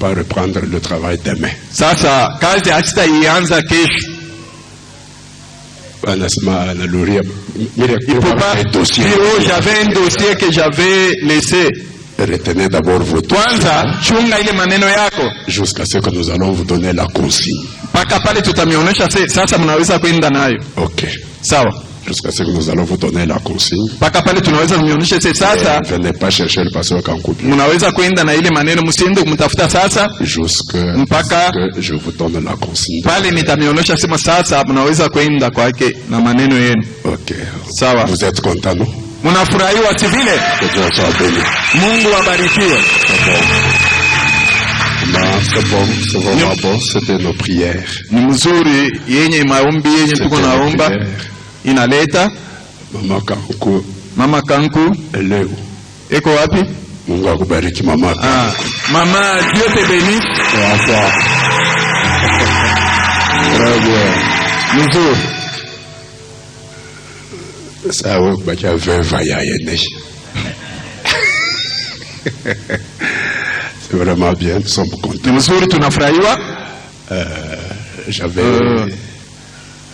pas reprendre le travail demain. Sasa kazi hataianza kesho. J'avais un dossier que j'avais laissé. Retenez d'abord vos kwanza chunga ile maneno yako jusqu'à ce que nous allons vous donner la consigne. Paka pale tutamionyesha sasa mnaweza kwenda nayo. OK. Sawa. Jusqu'à ce que nous allons vous donner la consigne. Paka pale tunaweza kuonyesha sasa. Venez pas chercher le pasteur Kankou. Mnaweza kwenda na ile maneno msiende kumtafuta sasa. Mpaka je vous donne la consigne. Pale nitamionyesha sema sasa mnaweza kwenda kwake na maneno yenu. OK. Sawa. Vous êtes content non? Mnafurahiwa si vile? Mungu abarikiwe. C'est vraiment bon, c'était nos prières. Ni mzuri yenye maombi yenye tuko naomba inaleta. Mama Kanku leo eko wapi? Mungu akubariki mama. Mama, Dieu te bénisse. Mzuri. Ça va kubakia veuve ya yene. C'est vraiment bien, nous sommes contents. Mzuri tunafurahiwa. J'avais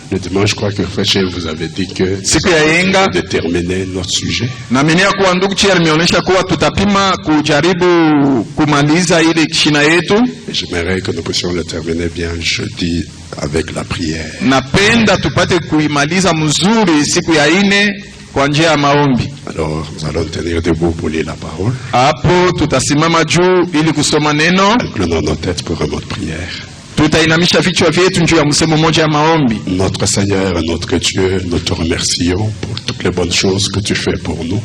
le dimanche, je crois que Fréché vous avez dit que siku ya yenga déterminer notre sujet. Na mimi kwa ndugu Chia nimeonyesha kuwa tutapima kujaribu kumaliza ile kishina yetu. J'aimerais que nous puissions le terminer bien jeudi avec la prière. Napenda tupate kuimaliza mzuri siku ya ine kwa njia ya maombi. Alors, nous allons tenir debout pour lire la parole. Hapo tutasimama juu ili kusoma neno. Inclinons nos têtes pour un mot de prière. Tutainamisha vichwa vyetu juu ya msemo mmoja ya maombi. Notre Seigneur et notre Dieu, nous te remercions pour toutes les bonnes choses que tu fais pour nous,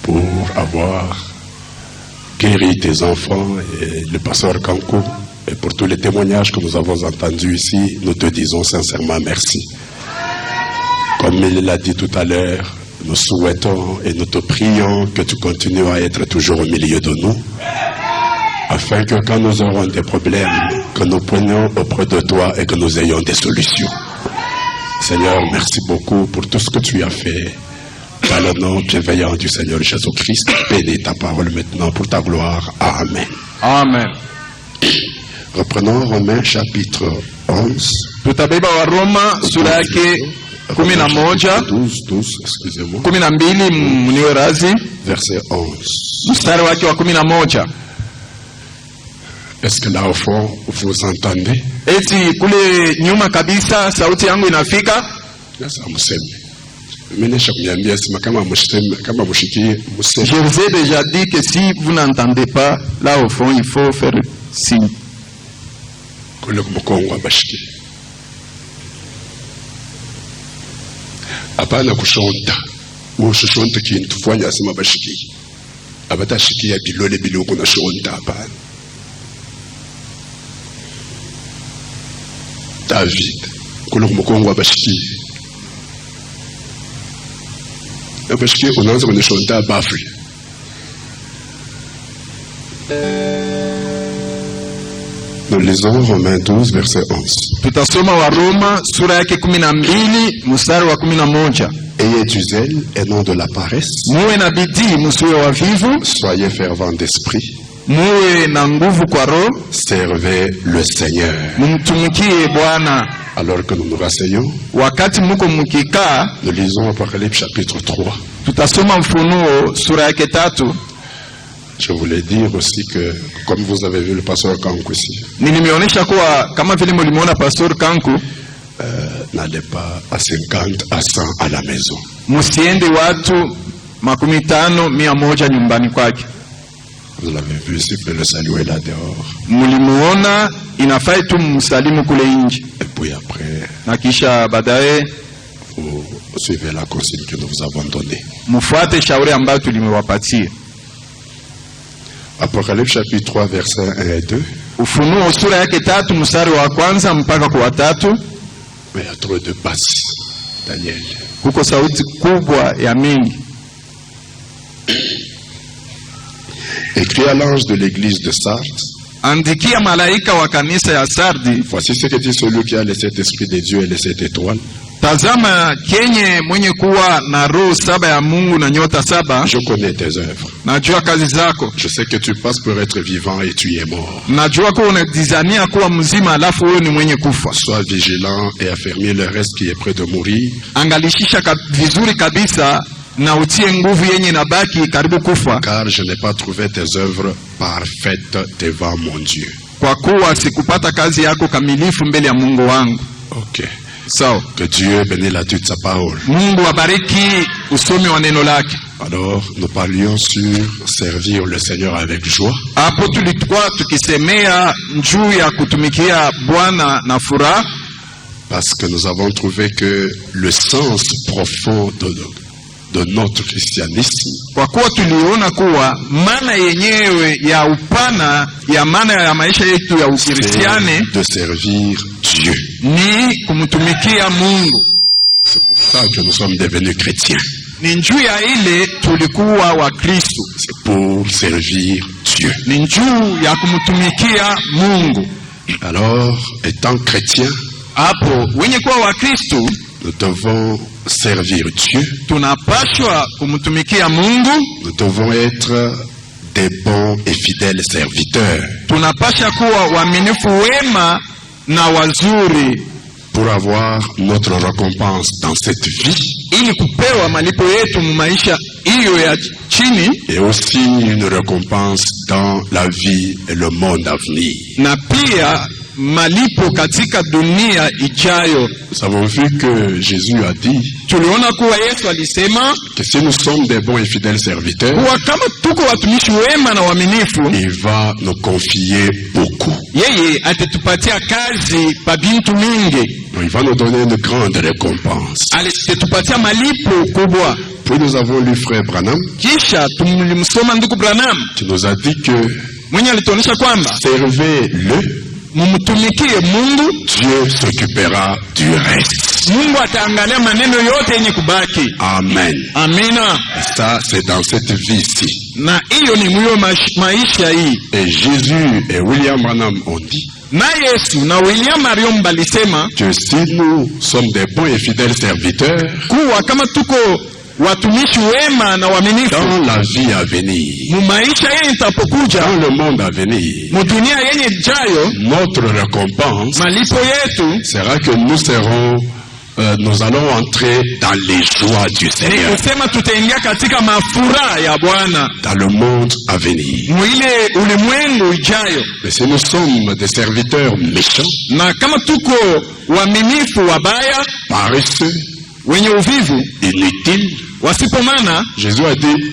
pour avoir guéri tes enfants et le pasteur Kankou, et pour tous les témoignages que nous avons entendus ici. Nous te disons sincèrement merci. Comme il l'a dit tout à l'heure, nous souhaitons et nous te prions que tu continues à être toujours au milieu de nous, afin que quand nous aurons des problèmes, que nous prenions auprès de toi et que nous ayons des solutions. Seigneur, merci beaucoup pour tout ce que tu as fait. Dans le nom bienveillant du Seigneur Jésus-Christ, bénis ta parole maintenant pour ta gloire. Amen. Amen. Reprenons Romains chapitre 11. Tutabeba wa Roma sura yake 11. 12, excusez-moi. 12 mniwe razi. Verset 11. Mstari wake wa 11. Est-ce que là au fond vous entendez? Eti kule nyuma kabisa sauti yangu inafika? Sasa mseme. Menesha kuniambia sema kama mseme, kama mshikie mseme. Je vous ai déjà dit que si vous n'entendez pas, là au fond il faut faire signe. Kule kumkongo abashiki. Hapana kushonta. Ushonta kintu fanya sema bashiki. Abatashikia bilole biloko na shonta hapana. David, kule kumkongo abashiki. Abashiki unaanza kunishonta bafri. Nous lisons Romains 12 verset 11. Tutasoma wa Roma sura yake 12 mstari wa 11. Ayez du zèle et non de la paresse. Muwe na bidii msiwe wavivu. Soyez fervents d'esprit. Muwe na nguvu kwa roho. Servez le Seigneur. Mumtumikie Bwana. Alors que nous nous rasseyons, wakati muko mkikaa, nous lisons Apocalypse chapitre 3. Tutasoma Ufunuo sura yake 3. Je voulais dire aussi que, comme vous avez vu le pasteur Kankou ici, nilimeonyesha kuwa kama vile mlimuona pastor Kankou, n'allez pas à 50 à 100 à la maison. Musiende watu 50 100 nyumbani kwake. Vous l'avez vu ici, le salut est là dehors. Mulimuona, inafai tu msalimu kule nje. Et puis après, na kisha baadaye vous suivez la consigne que nous vous avons donnée. Mufuate shauri ambayo tulimewapatia. Apocalypse chapitre 3 versets 1 et 2. Ufunuo sura yake 3 mstari wa kwanza mpaka kwa 3. Mais il y a trop de basses, Daniel. Kuko sauti kubwa ya mingi. Écrit à l'ange de l'église de Sardes. Andikia malaika wa kanisa ya Sardi. Voici ce que dit celui qui a les 7 esprits de Dieu et les 7 étoiles. Tazama kenye mwenye kuwa na roho 7 ya Mungu na nyota 7. Je connais tes œuvres. Najua kazi zako. Je sais que tu passes pour être vivant et tu es mort. Najua kuwa unadizania kuwa mzima alafu wewe ni mwenye kufa. Sois vigilant et affermis le reste qui est près de mourir. Angalishisha vizuri kabisa na utie nguvu yenye nabaki karibu kufa. Car je n'ai pas trouvé tes œuvres parfaites devant mon Dieu. Kwa kuwa sikupata kazi yako kamilifu mbele ya Mungu wangu. Ok. So, que Dieu bénisse la toute sa parole. Mungu abariki usomi wa neno lake. Alors, nous parlions sur servir le Seigneur avec joie. Hapo tulikuwa tukisemea juu ya kutumikia Bwana na furaha. Parce que nous avons trouvé que le sens profond de notre christianisme, kwa kuwa tuliona kuwa maana yenyewe ya upana ya maana ya maisha yetu ya Ukristiane de servir Dieu. Ni kumtumikia Mungu. C'est pour ça que nous sommes devenus chrétiens. Ni njuu ya ile tulikuwa wa Kristo. C'est pour servir Dieu. Ni njuu ya kumtumikia Mungu. Alors, étant chrétiens, hapo wenye kuwa wa Kristo, nous devons servir Dieu. Tunapaswa kumtumikia Mungu. Nous devons être des bons et fidèles serviteurs. Tunapaswa kuwa waaminifu wema na wazuri pour avoir notre récompense dans cette vie. Ili kupewa malipo yetu maisha hiyo ya chini. Et aussi une récompense dans la vie et le monde à venir. Na pia malipo katika dunia ijayo. Nous avons vu que Jésus a dit tuliona kuwa Yesu alisema que si nous sommes des bons et fidèles serviteurs, kuwa kama tuko watumishi wema na waaminifu, il va nous confier beaucoup. Yeye atatupatia kazi pa bintu mingi. Il va nous donner une grande récompense. Atatupatia malipo kubwa. Puis nous avons lu frère Branham. Kisha tulimsoma ndugu Branham. Qui nous a dit que mwenye alituonyesha kwamba servez-le, mumtumikie Mungu, Dieu s'occupera du reste. Mungu ataangalia maneno yote yenye kubaki. Amen. Amina. Et ça, c'est dans cette vie-ci. Na hiyo ni mwiyo maisha hii. Et Jésus et William Branham ont dit na Yesu na William Marion balisema que si nous sommes des bons et fidèles serviteurs, kuwa kama tuko watumishi wema na waaminifu dans la vie à venir, mu maisha yenye itapokuja, dans le monde à venir, mu dunia yenye ijayo, notre récompense malipo yetu sera que nous allons entrer dans les joies du Seigneur. Kusema tutaingia katika mafuraha ya Bwana dans le monde à venir. Mwile ulimwengu ijayo. Mais si nous sommes des serviteurs méchants, na kama tuko waaminifu wabaya, paresseux, wenye uvivu, inutiles, wasipomana, Jésus a dit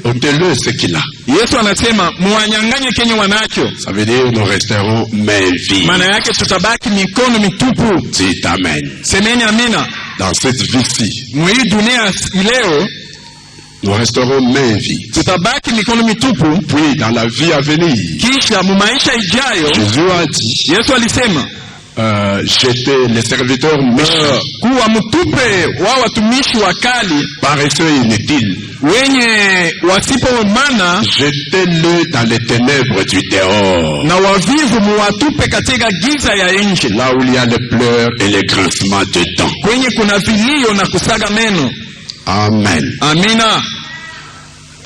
ôtez-le ce qu'il a. Yesu anasema muwanyanganye kenye wanacho. Ça veut dire nous resterons mains vides. Maana yake tutabaki mikono mitupu. Dites amen. Semeni amina. Dans cette vie-ci, mwii dunia leo, nous resterons mains vides. Tutabaki mikono mitupu. Puis dans la vie à venir, kisha mu maisha ijayo, Jésus a dit, Yesu alisema j'étais les serviteurs méchants, kuwa mtupe wa watumishi wakali, paresseux et inutiles, wenye wasipomana, jetez-le dans les ténèbres du dehors, na wavivu muwatupe katika giza ya nje, là où il y a les pleurs et les grincements de dents, kwenye kuna vilio na kusaga meno. Amen. Amina.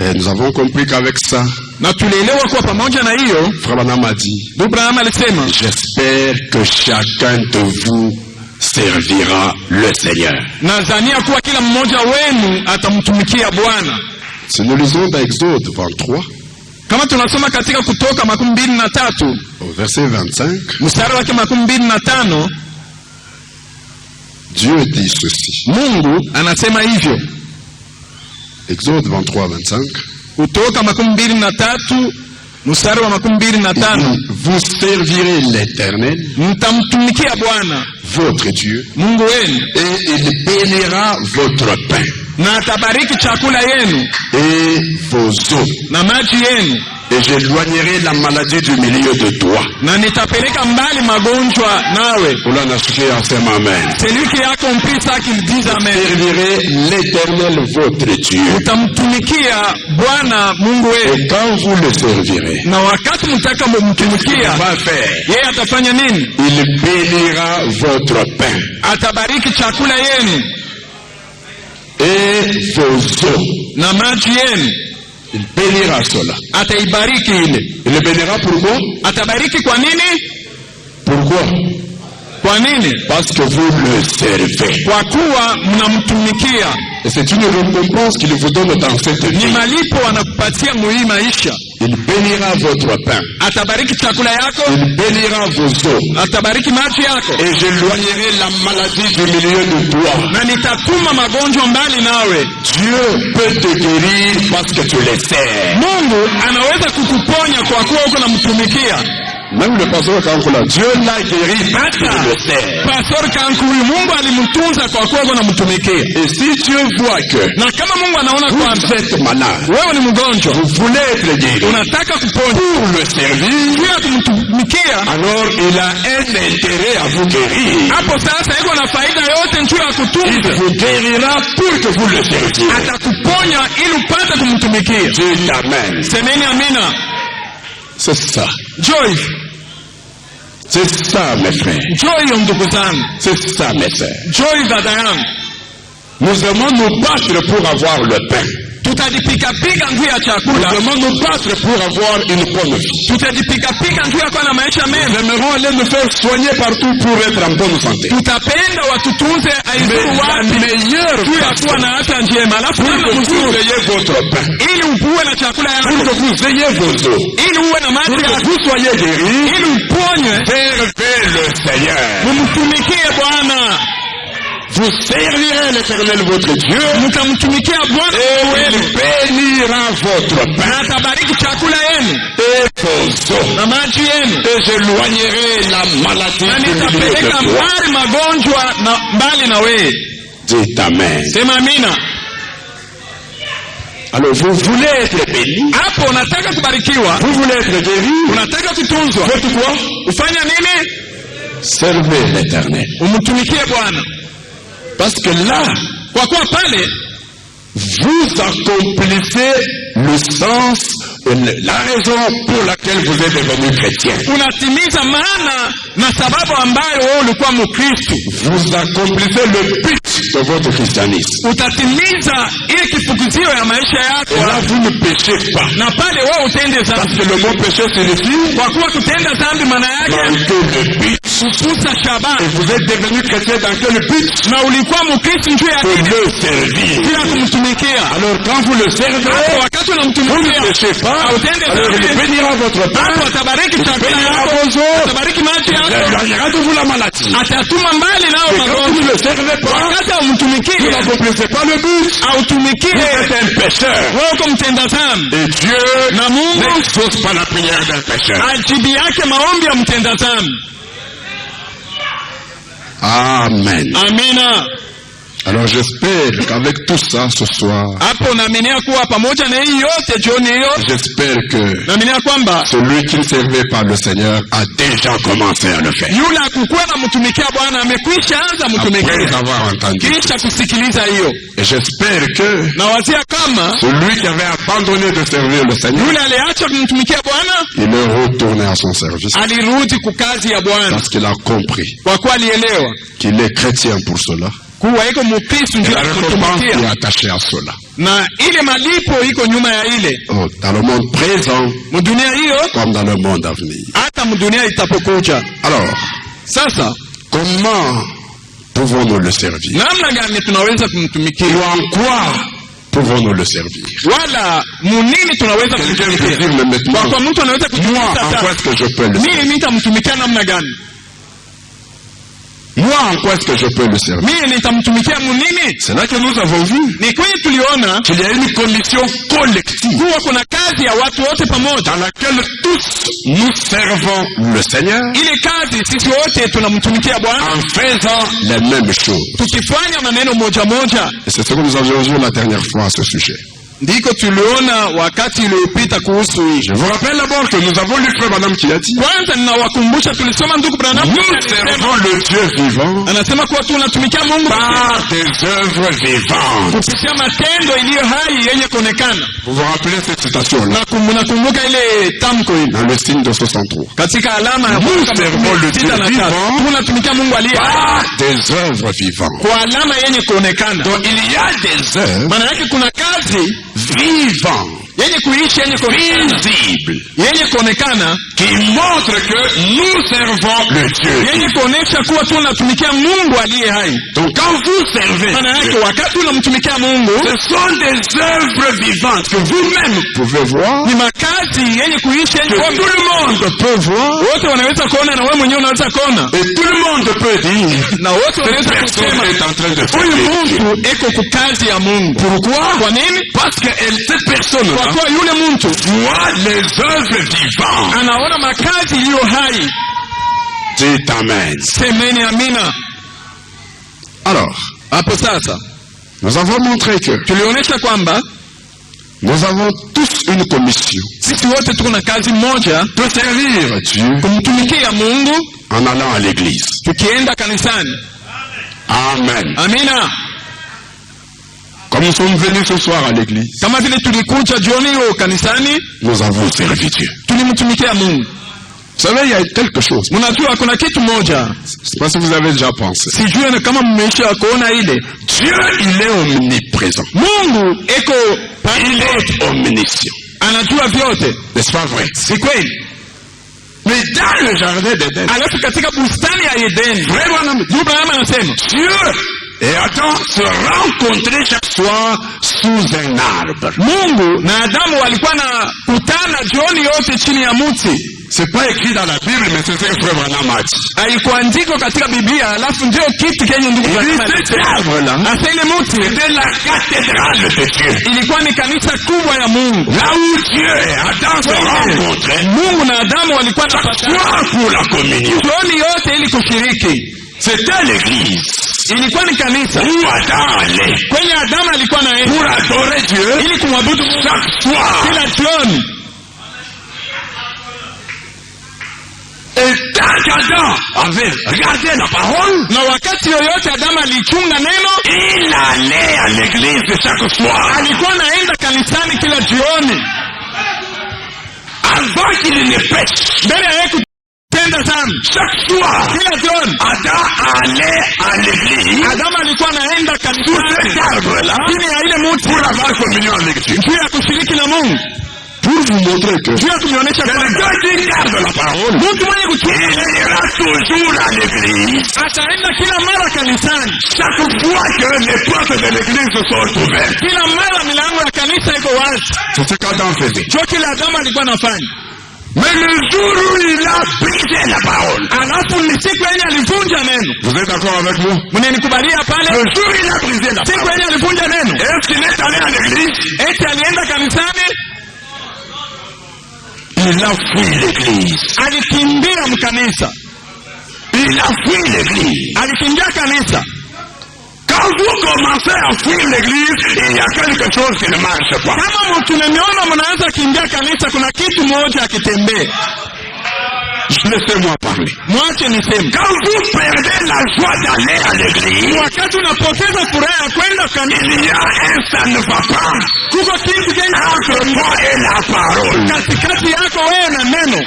Et nous avons compris qu'avec ça, na tulielewa kuwa pamoja na hiyo, Frère Branham a dit, Abraham alisema, j'espère que chacun de vous servira le Seigneur. Nadhania kuwa kila mmoja wenu atamtumikia Bwana. Si nous lisons dans Exode 23, kama tunasoma katika Kutoka 23 au verset 25, mstari wake 25, Dieu dit ceci. Mungu anasema hivyo. Exode 23, 25. Kutoka 23 mstari wa 25. Vous servirez l'Éternel, mtamtumikia Bwana votre Dieu, Mungu wenu, et il bénira votre pain, na atabariki chakula yenu et vos eaux, na maji yenu, Et j'éloignerai la maladie du milieu de toi. na nitapeleka mbali magonjwa nawe. Oula nasikia asema amen. C'est lui qui a compris ça qu'il dit amen. Servirez l'Éternel votre Dieu. Utamtumikia Bwana Mungu wewe. Et quand vous le servirez, Na wakati mtaka mumtumikia, va faire, yeye atafanya nini? il bénira votre pain Atabariki chakula yenu et vos eaux. na maji yenu. Il bénira cela. Ataibariki ile. Il le bénira pourquoi? Atabariki kwa nini? Pourquoi? Kwa nini? Parce que vous le servez. Kwa kuwa mnamtumikia. Et c'est une récompense qu'il vous donne dans cette Ni vie. malipo anakupatia muhii maisha. Il bénira votre pain. Atabariki chakula yako, Il bénira vos eaux. atabariki maji yako. Et j'éloignerai la maladie du milieu de toi. Na nitatuma magonjwa mbali nawe. Dieu peut te guérir parce que tu le sers. Mungu anaweza kukuponya kwa kuwa uko namtumikia. Même le pasteur Kankula, Dieu l'a guéri parce que tu le sers. Pastor Kankuli, Mungu alimtunza kwa kuwa uko namtumikia. Et si Dieu voit que Na kama Mungu anaona vous kwamba êtes malade, wewe ni mgonjwa, vous voulez être guéri unataka kuponya pour le servir, juu ya kumtumikia, alors il a un intérêt à vous guérir. hapo sasa iko na faida yote juu ya Il kutunza. vous guérira pour que vous le serviez. Atakuponya ili upate kumtumikia. Dieu t'amène. Semeni amina. C'est ça. Joy, C'est ça, mes frères. joy ndugu zangu, C'est ça, mes sœurs. joy dada yangu. Nous aimons nous battre pour avoir le pain. Tutajipikapika njuu ya Nous chakula, aimons nous battre pour avoir une bonne vie. tutajipikapika njuu ya kuwa na maisha Nous mema. aimerons aller nous faire soigner partout pour être en bonne santé. Tutapenda watutunze Mais aizuru la wapi meilleure juu ya kuwa façon na afya njema, alafu pour kama que vous mzuri ayez votre pain, ili uwe na chakula pour yako, que vous ayez vos eaux, ili uwe na pour maji que yako, vous soyez guéris, ili uponywe. servez le Seigneur. Mumtumikie Bwana, Vous servirez l'Éternel votre Dieu mtamtumikia Bwana et wenu, il bénira votre pain na atabariki chakula yenu et vos eaux. na maji yenu, Et j'éloignerai la maladie na du milieu nitapeleka de toi. mbali magonjwa na mbali na wewe. Dites Amen. Sema amina. Alors vous voulez être béni, Hapo unataka kubarikiwa, vous voulez être guéri, unataka kutunzwa, faites quoi? ufanya nini? Servez l'Éternel. Umtumikie Bwana, Parce que là, kwa kuwa pale vous accomplissez le sens, la raison pour laquelle vous êtes devenu chrétien. unatimiza maana na sababu ambayo wewe ulikuwa Mkristo. Vous accomplissez le but de votre christianisme. Utatimiza ile kifukuzio ya maisha Et là, yako, vous ne péchez pas. na pale wewe utende Parce dhambi, que le mot péché signifie kwa kuwa kutenda dhambi maana yake manquer le but. kupusa Et shabaha. vous êtes devenu chrétien dans quel but? Na ulikuwa Mkristo juu ya Pour nini? le servir. Bila kumtumikia. Alors quand vous le servez, Hapo wakati vous ne unamtumikia, péchez pas. hautende Alors il dhambi, bénira votre pain, hapo atabariki chakula bénira yako, vos eaux, atabariki maji il yako, éloignera de vous la maladie. atatuma mbali nao Et quand vous magonjwa. ne le servez pas, Wakati vous haumtumikie, n'accomplissez pas le but. hautumikie, Vous êtes un pécheur. wewe uko mtenda dhambi, Et Dieu na Mungu n'exauce pas la prière d'un pécheur. ajibu yake maombi ya mtenda dhambi. Amen. Amina. Alors j'espère qu'avec tout ça ce soir, Hapo naaminia kuwa pamoja na hii yote jioni hiyo, j'espère que naaminia kwamba celui qui ne servait pas le Seigneur a déjà commencé à le faire. yule akukuwa na mtumikia Bwana amekwisha anza Après mtumikia avoir entendu. kisha kusikiliza hiyo. Et j'espère que Na wazia kama celui qui avait abandonné de servir le Seigneur, yule aliacha kumtumikia Bwana il est retourné à son service. alirudi kukazi ya Bwana, Parce qu'il a compris kwa kuwa alielewa qu'il est chrétien pour cela. kuwa iko Mkristo Et ndio la récompense est kumtumikia, attachée à cela. na ile malipo iko nyuma ya ile Oh, dans le monde présent mdunia hiyo, comme dans le monde à venir. hata mdunia itapokuja. Alors, Sasa comment pouvons-nous le servir? namna gani tunaweza kumtumikia, Ou en quoi pouvons-nous le servir? wala munini tunaweza Quelqu'un peut kumtumikia? dire mais Kwa maintenant, mtu anaweza moi, kutumikia en quoi sasa, est-ce que je peux le servir? mimi nitamtumikia namna gani? Moi, en quoi est-ce que je peux le servir? Mimi nitamtumikia munini? C'est là que nous avons vu Ni kweli tuliona qu'il y a une commission collective kuwa kuna kazi ya watu wote pamoja, dans laquelle tous nous servons le Seigneur ile kazi sisi wote tunamtumikia Bwana en faisant les mêmes choses. tukifanya maneno moja moja, Et c'est ce que nous avions vu la dernière fois à ce sujet. Ndiko tuliona wakati uliopita kuhusu hii. Je vous rappelle d'abord que nous avons lu frère Branham qui a dit, Kwanza ninawakumbusha tulisoma ndugu Branham. nous servons le Dieu vivant Anasema kuwa tunatumikia Mungu par des œuvres vivantes. kupitia matendo iliyo hai yenye kuonekana. Vous vous rappelez cette citation-là? Nakumbuka ile tamko hili. Dans le signe de 63. Katika alama ya Nous servons le Dieu vivant tunatumikia Mungu aliye par des œuvres vivantes. kwa alama yenye kuonekana. Donc il y a des œuvres Maana yake kuna kazi vivantes, yenye kuishi yenye kuonekana, visibles, yenye kuonekana qui montrent que nous servons le Dieu. yenye kuonesha kuwa tunatumikia Mungu aliye hai. Donc quand vous servez Maana yake Dieu, wakati unamtumikia Mungu ce sont des œuvres vivantes que vous-même pouvez voir, ni makazi yenye kuishi yenye que kuona. tout le monde peut voir, Wote wanaweza kuona na wewe mwenyewe unaweza kuona. et tout le monde peut dire, Na wote cette wanaweza personne kusema est en train de huyu servir Dieu. mtu eko kukazi ya Mungu. Pourquoi? Kwa nini? Parce que cette personne Kwa kuwa yule mtu voit les œuvres vivantes. anaona makazi iliyo hai. Dites Amen. Semeni amina. Alors, Hapo sasa nous avons montré que tulionyesha kwamba nous avons tous une commission sisi wote tuko na kazi moja, de servir Dieu kumtumikia Mungu en allant à l'église. tukienda kanisani. Amen. Amina. Comme nous sommes venus ce soir à l'église, Kama vile tulikuja jioni hiyo kanisani, nous avons servi Dieu. tulimtumikia Mungu. Vous savez, il y a quelque chose. Mnajua kuna kitu moja, Je ne sais pas si vous avez déjà pensé. sijui kama mmeisha kuona ile. Dieu, il est omniprésent. Mungu eko Il est omniscient. anajua vyote. N'est-ce pas vrai? Si kweli? Mais dans le jardin d'Éden, Alafu katika bustani ya Edeni, vraiment, Mungu anasema Dieu et Adam se rencontraient chaque soir sous un arbre. Mungu na Adamu walikuwa na kutana jioni yote chini ya mti. C'est pas écrit dans la Bible, mais c'est ce que Frère Branham a dit. Haikuandikwa katika Biblia, alafu ndio kitu kenye ndugu Il Branham dit, cet alisema. arbre-là, Asa ile mti c'était la cathédrale de Dieu. ilikuwa ni kanisa kubwa ya Mungu. Là où Dieu et Adam se rencontraient, Mungu na Adamu walikuwa na patana soit pour la communion. jioni yote ili kushiriki. C'était l'église Ilikuwa ni kanisa où Adam allait kwenye Adamu alikuwa na pour adorer Dieu ili kumwabudu Mungu chaque soir. kila jioni. Et tant qu'Adam avait regardé la parole, Na wakati yoyote Adamu alichunga neno, il allait à l'église chaque soir. alikuwa anaenda kanisani kila jioni. Avant qu'il ne pêche, Mbele ya yeye kutenda dhambi, chaque soir, kila jioni Adam allait à l'église Adamu alikuwa anaenda sous cet kanisani arbre-là chini ya ile mti pour avoir communion avec Dieu. juu ya kushiriki na Mungu, Pour vous montrer que juu ya kumwonyesha kwamba quelqu'un qui garde la parole, mtu mwenye kuchunga il ira toujours à l'église. ataenda kila mara kanisani. Chaque fois que les portes de l'église sont ouvertes. Kila mara milango ya kanisa iko wazi. C'est ce qu'Adam faisait. Ndio kila Adamu alikuwa anafanya. Mais le jour où il a brisé la parole, Alafu ni siku yenye alivunja neno. vous êtes d'accord avec moi? Mnanikubalia pale? Le jour où il a brisé la Siku parole, yenye alivunja neno. est-ce qu'il est allé à l'église? Eti alienda kanisani, Il a fui l'église. alikimbia mkanisa. Il a fui l'église. Alikimbia kanisa. Quand vous commencez à fuir l'église, il y a quelque chose qui ne marche pas. Kama tunaniona mnaanza kimbia kanisa, kuna kitu moja akitembea. Laissez-moi parler. Mwache niseme. Quand vous perdez la joie d'aller à l'église, Wakati unapoteza furaha ya kwenda kanisa, il y a un ça ne va pas kuko kitu kenye entre moi et la parole. katikati yako wewe na neno.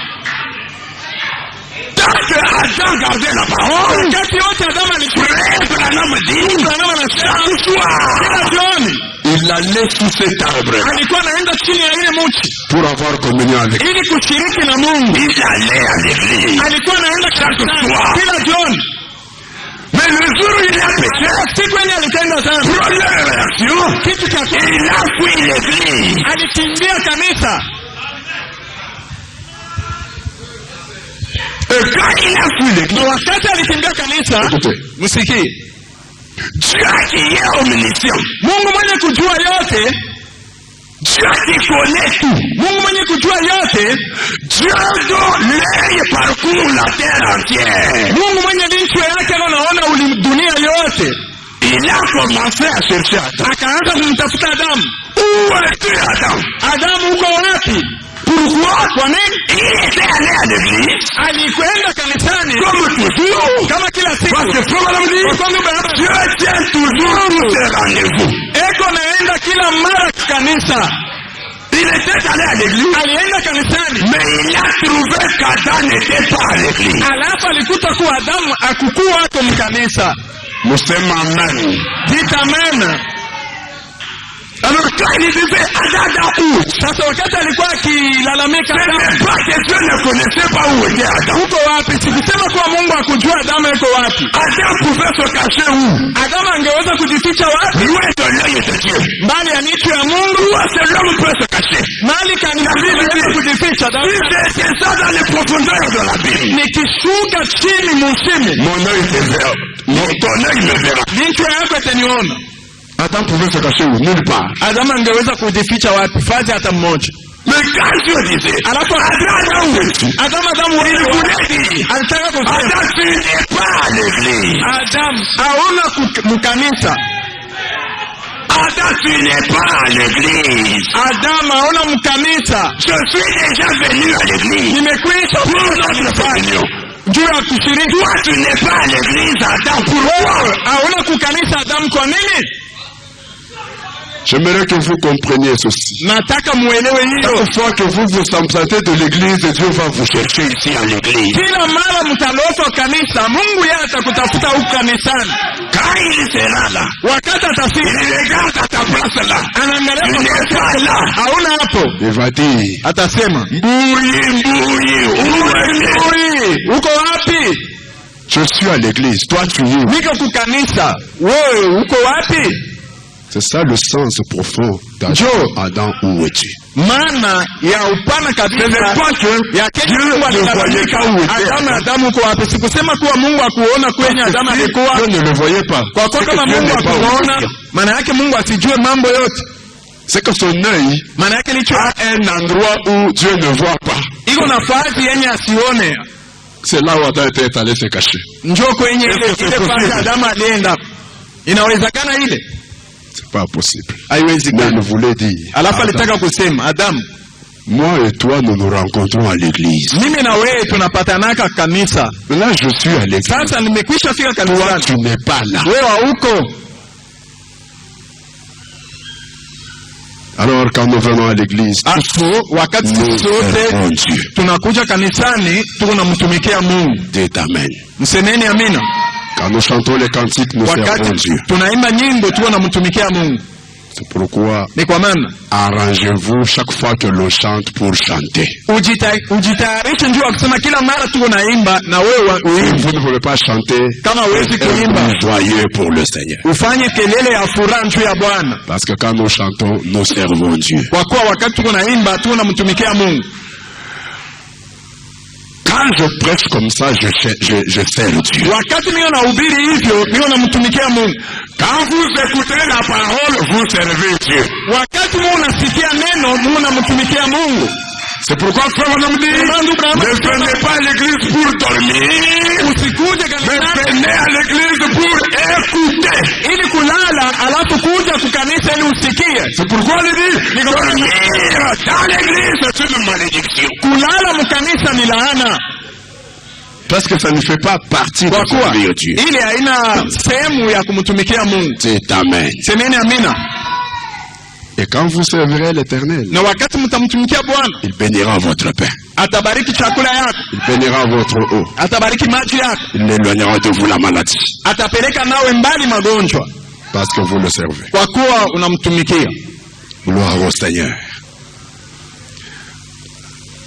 Tant que Adam gardait la parole, Wakati wote Adamu alikuwa Frère Branham dit, chaque soir, kila jioni il allait sous cet arbre alikuwa anaenda chini ya ile mti pour avoir communion avec lui. ili kushiriki na Mungu. Il allait à l'église. Alikuwa anaenda kanisani soir. kila jioni. Mais le jour où il a péché, Siku yenye alitenda dhambi, première réaction, kitu cha kwanza il a fui l'église. alikimbia kanisa. Et quand il a fui l'église, Na wakati alikimbia kanisa, écoutez, msikie, Dieu qui est omniscient, Mungu mwenye kujua yote, Dieu qui connaît tout, Mungu mwenye kujua yote, Dieu dont l'œil parcourt la terre entière, Mungu mwenye jicho yake anaona dunia yote. il Il a commencé à chercher Adam. Akaanza kumtafuta Adamu. Où es-tu, Adam? Adamu uko wapi? Pourquoi? Kwa nini? Il était allé à l'église. Alikwenda kanisani Comme toujours. kama kila siku. Parce que frère madame dit, Dieu tient toujours tous ses rendez-vous. Eko naenda kila mara kanisa. Il était allé à l'église. Alienda kanisani. Mais il a trouvé qu'Adam n'était pas à l'église. Alafu alikuta kuwa Adamu akukuwa ako mkanisa. Musema amen. Dites amen. Alors quand il disait Adam où? Sasa wakati alikuwa akilalamika Ce n'est pas que Dieu ne connaissait pas où était Adam. uko wapi? Sikusema kuwa Mungu akujua Adamu yuko wapi. Adam pouvait se cacher où? Adamu angeweza kujificha wapi? Loin de l'œil de Dieu. Mbali ya nicho ya Mungu. Où est-ce que l'homme peut se cacher? Mali kanisa anaweza kujificha. Si c'est ça dans les profondeurs de la Bible. Nikishuka chini musimi. Mon œil te verra. Ton œil me verra. Nicho yako itaniona. Adam pouvait se cacher où? Nulle part. Adamu angeweza kujificha wapi? Fazi hata mmoja. Mais quand Dieu disait, Alafu Adam où es-tu? Adamu Il voulait dire, alitaka kusema Adam tu n'es pas à l'église. Adamu hauna mkanisa. Adam tu n'es pas à l'église. Adamu hauna mkanisa. Je suis déjà venu à l'église. Nimekwisha Pour notre réunion. juu ya kushiriki. Toi tu n'es pas à l'église, Adam. Pourquoi? Hauna kukanisa Adamu kwa nini? J'aimerais que vous compreniez ceci. Nataka muelewe hilo. Chaque fois que vous vous absentez de l'église, Dieu va vous chercher ici à l'église. Kila mara mtalofa kanisa, Mungu yeye atakutafuta huko kanisani. Quand il sera là, Wakati atafika, il regarde à ta place là. anaangalia Tu kwa n'es pas nafasi là. hauna hapo. Il va dire, Atasema, Mbouyi, "Ui, uko wapi? je suis à l'église, toi tu es où? Niko kukanisa. Wewe uko wapi?" C'est ça le sens profond Joe. Adam, où es-tu? Maana ya upana kabisa Ce n'est pas que ya Dieu ne voyait pas où était Adamu, Adam. Adamu uko wapi? Sikusema kuwa Mungu akuona kwenye Adamu alikuwa. Dieu ne le voyait pas. Kwa kuwa C'est kama que Dieu Mungu n'est pas akuona, omniscient. maana yake Mungu asijue mambo yote. C'est que son œil Maana yake licho a un endroit où Dieu ne voit pas. iko nafasi yenye asione. C'est là où Adam était allé se cacher. Njoo kwenye ile fasi Adamu alienda. Inawezekana ile? C'est pas possible. Mais Haiwezekani. il voulait dire, Alafu Adam, alitaka kusema, Adamu, moi et toi nous nous rencontrons à l'église. mimi na wewe tunapatanaka kanisa. Mais là je suis à l'église. Sasa nimekwisha fika Toi kanisani. tu n'es pas là. Wewe hauko. Alors quand nous venons à l'église, Afu wakati nous servons sote Dieu. tunakuja kanisani tunamtumikia Mungu. Dites Amen. Msemeni amina. Quand nous chantons les cantiques, nous servons Wakati Dieu. tunaimba nyimbo tunamtumikia Mungu. C'est pourquoi Ni kwa maana arrangez-vous chaque fois que l'on chante pour chanter. ujitayarishe njoo kusema kila mara tuko naimba na wewe Si vous ne pouvez pas chanter, kama huwezi kuimba joyeux pour le Seigneur. ufanye kelele ya furaha juu ya Bwana. Parce que quand nous chantons, nous servons Dieu. Kwa kuwa wakati tuko naimba tunamtumikia Mungu. Quand je prêche comme ça, je sers Dieu. Wakati mimi nahubiri hivyo, mimi namtumikia Mungu. Quand vous écoutez la parole, vous servez Dieu. Wakati mimi unasikia neno, mimi namtumikia Mungu. C'est pourquoi frère me dit, ne venez pas à l'église pour dormir, Usikuje mais kanisani venez à l'église pour écouter. ili kulala, alafu kuja kukanisa ili usikie. C'est pourquoi il dit, dormir dans l'église, c'est une malédiction. Kulala mkanisa ni laana. Parce que ça ne fait pas partie de Kwa kuwa servir Dieu. ile haina sehemu ya kumtumikia Mungu. C'est Amen. Semeni amina. Et quand vous servirez l'Éternel, Na wakati mtamtumikia Bwana, il bénira votre pain. atabariki chakula yako, Il bénira votre eau. atabariki maji yako, Il éloignera de vous la maladie. atapeleka nawe mbali magonjwa, Parce que vous le servez. kwa kuwa unamtumikia. Gloire au Seigneur.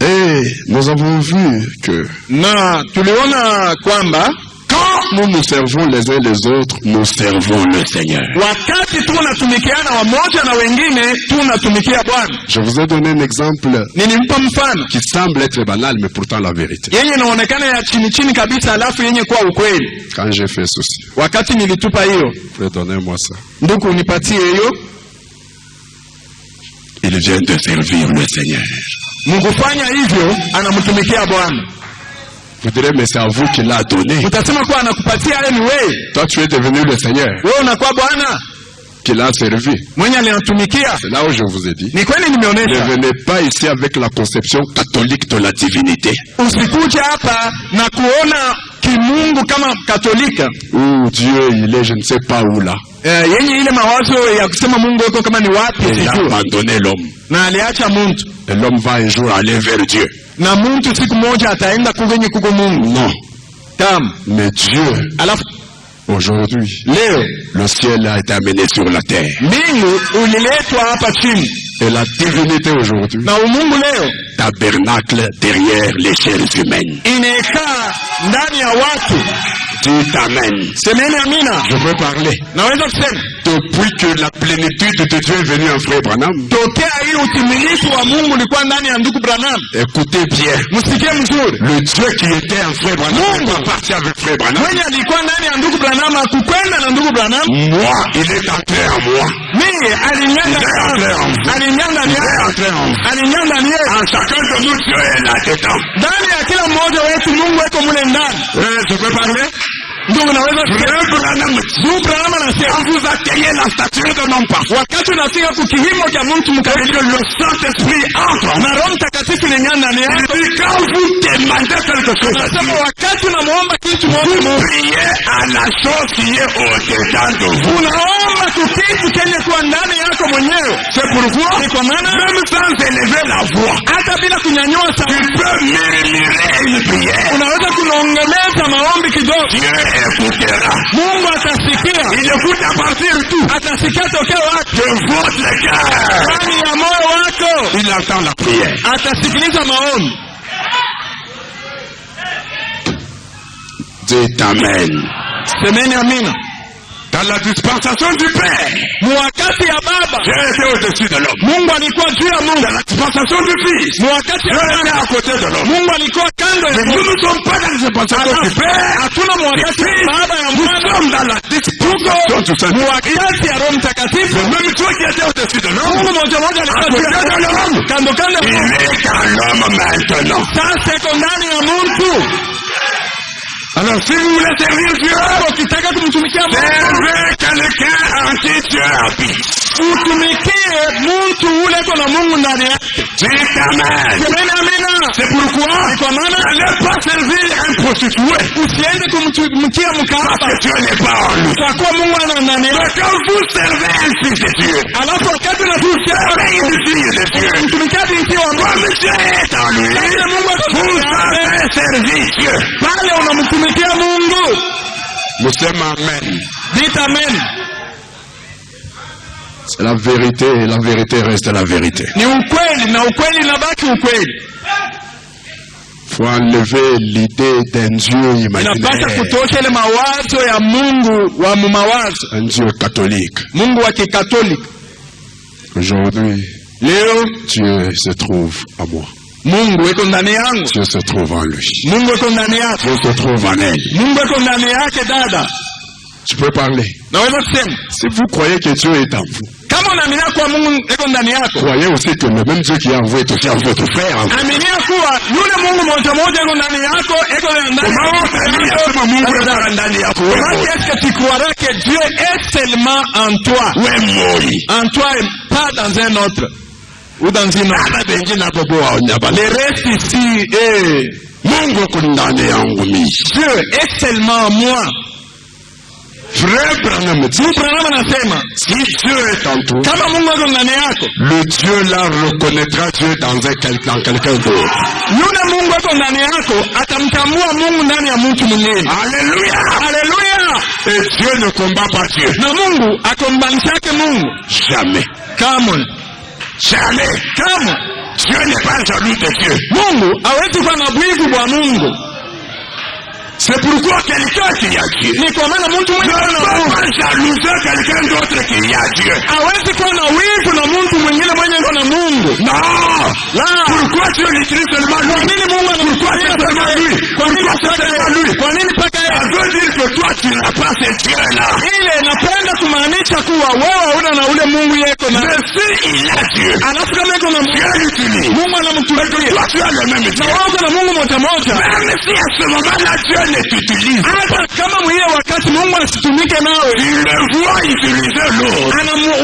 Et nous avons vu que Na tuliona kwamba quand nous nous servons les uns les autres, nous servons le Seigneur. wakati tunatumikiana wamoja na wengine tunatumikia Bwana. Je vous ai donné un exemple Nilimpa mfano qui semble être banal, mais pourtant la vérité. yenye inaonekana ya chini chini kabisa, alafu yenye kuwa ukweli. Quand j'ai fait ceci, Wakati nilitupa hiyo, frère, donnez-moi ça. ndugu, unipatie hiyo. Il vient de servir le Seigneur. Mkufanya hivyo anamtumikia Bwana. Vous direz, mais c'est à vous qu'il l'a donné. Utasema kuwa anakupatia yeye ni wewe. Toi, tu es devenu le Seigneur. Wewe unakuwa Bwana. Qui l'a servi. Mwenye alinitumikia. C'est là où je vous ai dit. Ni kweli nimeonesha. Ne venez pas ici avec la conception catholique de la divinité. Usikuje hapa na kuona kimungu kama Katolika. Où Dieu il est, je ne sais pas où là. Yenye ile mawazo ya kusema Mungu yuko kama ni wapi. Il a abandonné l'homme. Na aliacha mtu. Et l'homme va un jour aller vers Dieu. Na mtu siku moja ataenda kwenye kuko Mungu. Non. Tam. Mais Dieu. Alafu aujourd'hui, leo le ciel a été amené sur la terre. Mbingu uliletwa hapa chini. Et la divinité aujourd'hui, na umungu leo, tabernacle derrière les chairs humaines. Inekaa ndani ya watu. Dites amen. Semeni amina. Je veux parler. Naweza kusema depuis que la plénitude de Dieu est venue en frère Branham. Tokea hii utimilifu wa Mungu ulikuwa ndani ya ndugu Branham. Écoutez bien. Msikie mzuri. Le Dieu qui était en frère Branham n'est pas parti avec frère Branham. Mwenye alikuwa ndani ya ndugu Branham hakukwenda na ndugu Branham. Moi, il est entré en moi. Mimi alinyanga ndani. En chacun de nous, Dieu est là-dedans. Ndani ya kila mmoja wetu Mungu yuko mule ndani. Je peux parler? Ndugu naweza frère Branham. Ndugu Branham anasema vous atteignez la stature de non pas. Wakati unafika kukihimo cha mtu mkabili que le Saint-Esprit entre. Na Roho Mtakatifu ni ndani yako. Quand vous demandez quelque chose, anasema wakati unamuomba kitu moja, vous priez à la chose qui est au-dedans de vous. Unaomba kitu kenye kuwa ndani yako mwenyewe. C'est pourquoi, ni kwa maana même sans élever la voix, hata bila kunyanyua sauti, tu peux murmurer une prière. Unaweza kuongeleza maombi kidogo. Dieu écoutera. Mungu atasikia. Il écoute à partir d'où? Atasikia tokea wapi? De votre cœur. Ndani ya moyo wako. Il entend la prière. Atasikiliza maombi. Dites amen. Semeni amina. Dans la dispensation du Père, mwakati ya Baba, Dieu était au-dessus de l'homme. Mungu alikuwa juu ya Mungu. Dans la dispensation du Fils, mwakati ya Dieu était à côté de l'homme. Mungu alikuwa kando ya Mungu. Nous ne sommes pas dans la dispensation du Père. Hatuna mwakati ya Baba ya Nous sommes dans la dispensation du Saint. mwakati ya Roho Mtakatifu. Le même Dieu qui était au-dessus de l'homme. Mungu moja moja à côté de l'homme. Kando kando. Il est dans l'homme maintenant. Sasa iko ndani ya mtu. Alors si vous voulez servir Dieu, ukitaka kumtumikia Mungu, servez quelqu'un en qui Dieu habite. Utumikie mtu ule kwa Mungu ndani yake. Dites amen. Semeni amina. C'est pourquoi, kwa maana n'allez pas servir un prostitué. Usiende kumtumikia mkahaba. Parce que Dieu n'est pas en lui. Kwa kuwa Mungu ana ndani yake. Mais quand vous servez un fils de Dieu, alafu wakati servez une fille de Dieu, mtumikia binti wa Mungu, comme Dieu est en lui, vous avez servi Dieu. Pale unamtumikia Mungu. Nous sommes amen. Dites amen. C'est la vérité et la vérité reste la vérité. Ni ukweli na ukweli inabaki ukweli. Faut enlever l'idée d'un Dieu imaginaire. Inapaswa kutosha ile mawazo ya Mungu wa mawazo. Un Dieu catholique. Mungu wa kikatoliki. Aujourd'hui, leo Dieu se trouve en moi. Mungu yuko ndani yangu. Dieu se trouve en lui. Mungu yuko ndani yako. Dieu se trouve en elle. Mungu yuko ndani yake dada. Tu peux parler. Naweza kusema. Si vous croyez que Dieu est en vous, kama unaamini kwa Mungu yuko ndani yako, croyez aussi que le même Dieu qui a envoyé aussi votre frère. Aminia kuwa yule Mungu moja moja yuko ndani yako, yuko ndani yako. Mungu yuko ndani yako. Est-ce que tu croirais que Dieu est seulement en toi? En toi et pas dans un autre ou dans une autre. Le reste ici est Mungu yuko ndani yangu mimi. Dieu est seulement en moi. Frère Branham anasema si Dieu est en toi, kama Mungu yuko ndani yako, le Dieu là reconnaîtra Dieu dans quelqu'un d'autre. Yule Mungu yuko ndani yako atamtambua Mungu ndani ya mtu mwingine. Alléluia. Alléluia. Et Dieu ne combat pas Dieu. Na Mungu akombanishake Mungu jamais. Kamwe. Jamais. Kamwe. Dieu n'est pas jaloux de Dieu. Mungu hawezi kuwa na bwivu bwa Mungu. C'est pourquoi quelqu'un qui a Dieu ni kwa maana mtu mwenye ne peut pas jalouser quelqu'un d'autre qui a Dieu. Hawezi kuwa na wivu na mtu mwingine mwenye yuko na Mungu. Non. La. Pourquoi Dieu l'utilise seulement lui? Kwa nini Mungu Pourquoi c'est seulement lui? Kwa nini paka lui? Kwa nini paka Ça veut dire que toi tu n'as pas ce Dieu-là. Ile inapenda kumaanisha kuwa wewe una na ule Mungu yeko na. Mais si il a Dieu, Alafu kama yeko na Dieu l'utilise. Mungu anamtumikia. Toi tu as le même Dieu. Na wewe uko na Mungu moja. Même si à ce moment-là Dieu ne t'utilise pas, Hata kama mwiye wakati Mungu asitumike nawe. tu le vois utiliser l'autre.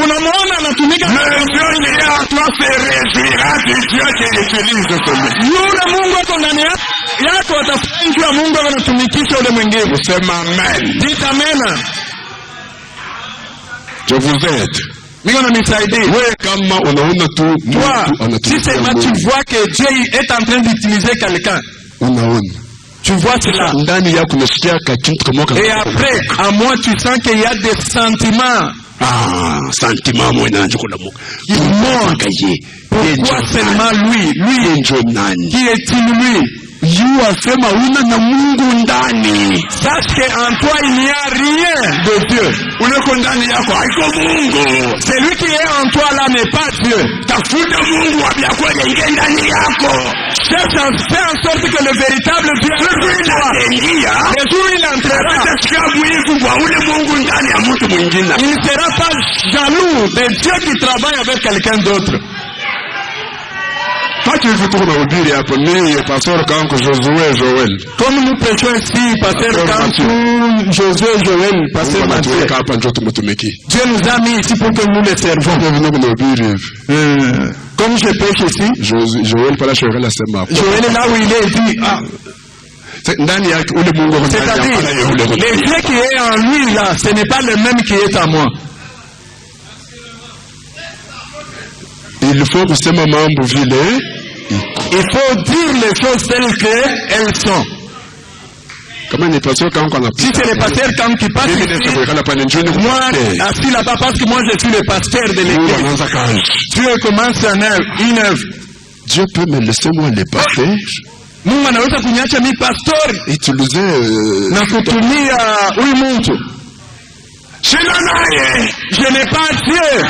Unamuona anatumika. Le Dieu qui est en toi se réjouira du Dieu qui utilise celui. Yule Mungu ako ndani yako atafanya Mungu anatumikisha ule mwingine. Sema amen. Dites amen. Je vous aide. Niko na nisaidie. Wewe kama unaona tu Toi, si seulement tu vois que Dieu est en train d'utiliser quelqu'un. Unaona. Tu vois cela. Ndani yako unasikia kitu kama Et après, à moi tu sens qu'il y a des sentiments. Ah, sentiment moi nanjukula Mungu. Il montre. Pourquoi seulement lui qui est-il lui? Yu asema una na Mungu ndani. Sache qu'en toi il n'y a rien de Dieu. Uliko ndani yako haiko Mungu. Celui qui est en toi là n'est pas Dieu. Tafuta Mungu abiakwa ingie ndani yako. Cherche à faire en sorte que le véritable Dieu entre en toi. Le jour où il entrera, il ne sera pas jaloux de Dieu qui travaille avec quelqu'un d'autre. Comme nous prêchons ici, pasteur Kantou, Josué, Joël, pasteur Mathieu, Dieu nous a mis ici pour que nous les servons. Comme je prêche ici, Joël est là où il est, il dit, c'est-à-dire, le Dieu qui est en lui là, ce n'est pas le même qui est en moi. Il faut que ce moment il faut dire les choses telles qu'elles sont. Si c'est le pasteur quand qui passe ici, moi, assis là-bas, parce que moi je suis le pasteur de l'église. Dieu commence une œuvre. Dieu peut me laisser moi les pasteurs. Mungu anaweza kuniacha mimi pastori. Utiliser na kutumia huyu mtu. Je n'ai pas Dieu.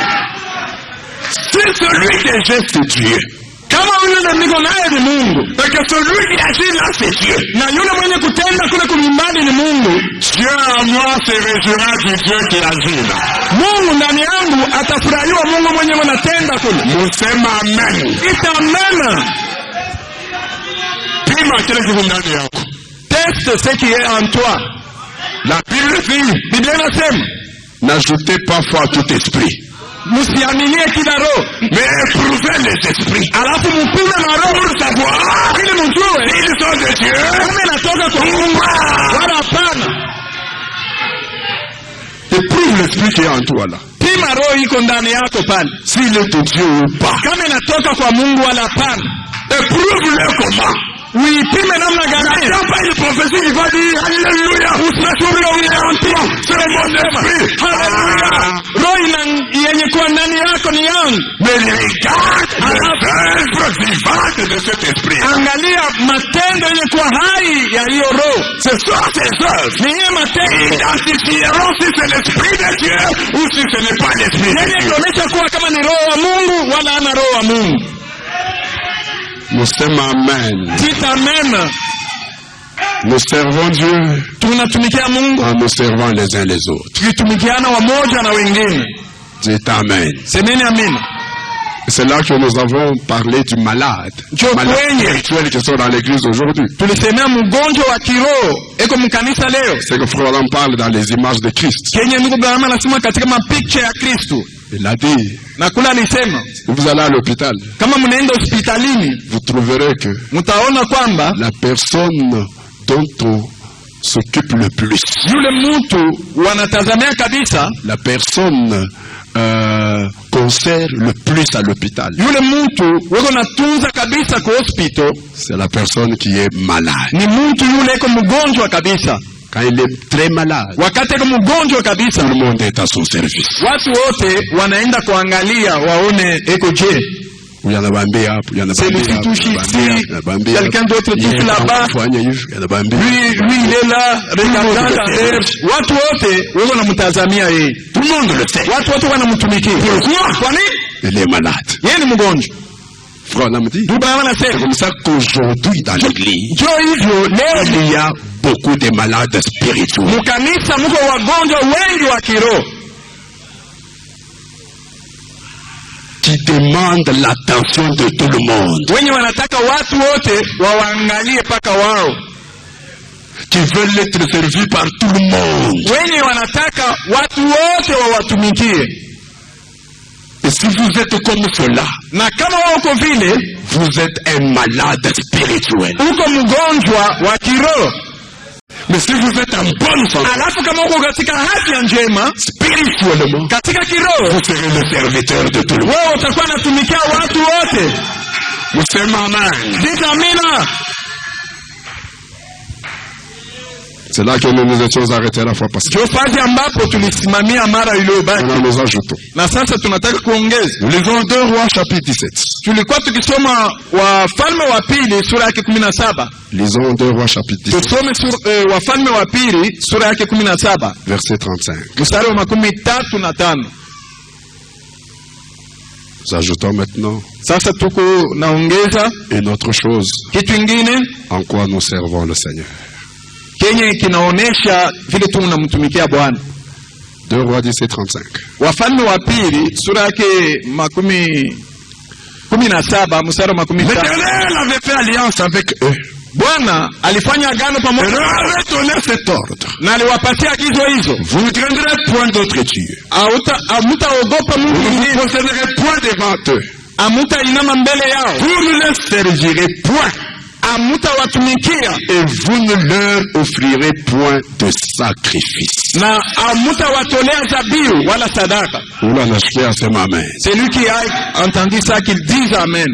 C'est celui que j'ai, c'est Dieu. Kama yule niko naye ni Mungu. Parce que celui qui agit là, c'est Dieu. Na yule mwenye kutenda kule kumimbani ni Mungu. Dieu en moi se réjouira du Dieu qui agit là. Mungu ndani yangu atafurahiwa Mungu mwenye anatenda kule. Musema amen. Ita amen. Pima kile kiko ndani yako. Teste ce qui est en toi. La Bible dit, Biblia inasema, n'ajoutez pas foi à tout esprit. Msiaminie kila roho, mais éprouvez les esprits. Alafu mpime na roho pour savoir ili mjue s'ils sont de Dieu. kama inatoka kwa Mungu wala hapana. Éprouve l'esprit qui est en toi là. Pima roho iko ndani yako pale. S'il est de Dieu ou pas. Kama inatoka kwa Mungu wala hapana. Éprouve-le comment? Oui, pime namna gani? Il n'y a pas une prophétie qui va dire Alléluia. C'est mon esprit. Alléluia. Roho yenye kuwa ndani yako ni yangu. Mais regarde les œuvres vivantes de cet esprit. Angalia matendo yenye kuwa hai ya hiyo roho. Ce sont ces œuvres. Ni hiyo matendo Identifieront si c'est l'esprit de Dieu ou si ce n'est pas l'esprit de yenye Dieu. kuonesha kuwa kama ni roho wa Mungu wala hana roho wa Mungu. Nous sommes amen. Dites amen. Nous servons Dieu Tunatumikia Mungu en nous servant les uns les autres. tukitumikiana wamoja na wengine. Dites amen. Semeni amina. C'est là que nous avons parlé du malade. Malade spirituel qui sont dans l'église aujourd'hui. Tulisemea mgonjwa wa kiroho eko mkanisa leo. C'est que Frère Adam parle dans les images de Christ. Kenye ndugu Branham anasema katika mapicha ya Kristo. Il a dit, na kula alisema, vous allez à l'hôpital, kama mnaenda hospitalini, vous trouverez que mtaona kwamba la personne dont on s'occupe le plus, yule mtu wanatazamia kabisa, la personne qu'on sert le plus à l'hôpital, yule mtu wako natunza kabisa kwa hospital, c'est la personne qui est malade. Ni mtu yule eko mgonjwa kabisa. Quand il est très malade, wakati eko mgonjwa kabisa, tout le monde est à son service. Watu wote wanaenda kuangalia waone eko je. Quelqu'un d'autre touche là-bas. Lui il est là, regardant derrière. Watu wote wako namtazamia yeye. Tout le monde le sait. Watu wote wanamtumikia. Pourquoi? Kwa nini? Il est malade. Yeye ni mgonjwa. Frère Nam dit, c'est comme ça qu'aujourd'hui dans l'église, il y a beaucoup de malades spirituels. spirituels. Mukanisa muko wagonjwa wengi wa kiroho. Qui demandent l'attention de tout le monde. Wenye wanataka watu wote waangalie paka wao. Qui veulent être servis par tout le monde. Wenye wanataka watu wote wawatumikie. Et si vous êtes comme cela, na kama wako vile, vous êtes un malade spirituel. Uko mgonjwa wa kiroho. Mais si vous êtes en bonne santé, alafu kama uko katika afya njema spirituellement, katika kiroho, vous serez le serviteur de tout le monde. Wewe utakuwa unatumikia watu wote. Msema amen. Dites amina. C'est là que nous nous étions arrêtés la fois passée. Jofazi ambapo tulisimamia mara iliyobaki. Nous ajoutons. Na sasa tunataka kuongeza. Nous lisons 2 Rois chapitre 17. Tulikuwa tukisoma Wafalme wa pili sura yake 17. Lisons 2 Rois chapitre 17. Tusome Wafalme wa pili sura yake 17. Verset 35. Mstari wa 35. Nous ajoutons maintenant. Sasa tuko naongeza une autre chose. Kitu kingine, en quoi nous servons le Seigneur. Kenye kinaonesha vile tunamtumikia Bwana. 2 Rois 17:35. Wafalme wa pili sura yake 17 mstari wa 15. L'Éternel avait fait alliance avec eux. Bwana alifanya agano pamoja nao. Il avait donné cet ordre. Na aliwapatia agizo hizo. Vous ne craindrez point d'autres dieux. Hamtaogopa Mungu mwingine. Vous ne procéderez point devant eux. Hamtainama mbele yao. Vous ne les servirez point. Hamtawatumikia. Et vous ne leur offrirez point de sacrifice. Na hamtawatolea dhabihu wala sadaka. Oula, nasikia asema amen. C'est lui qui a entendu ça qu'il dise amen.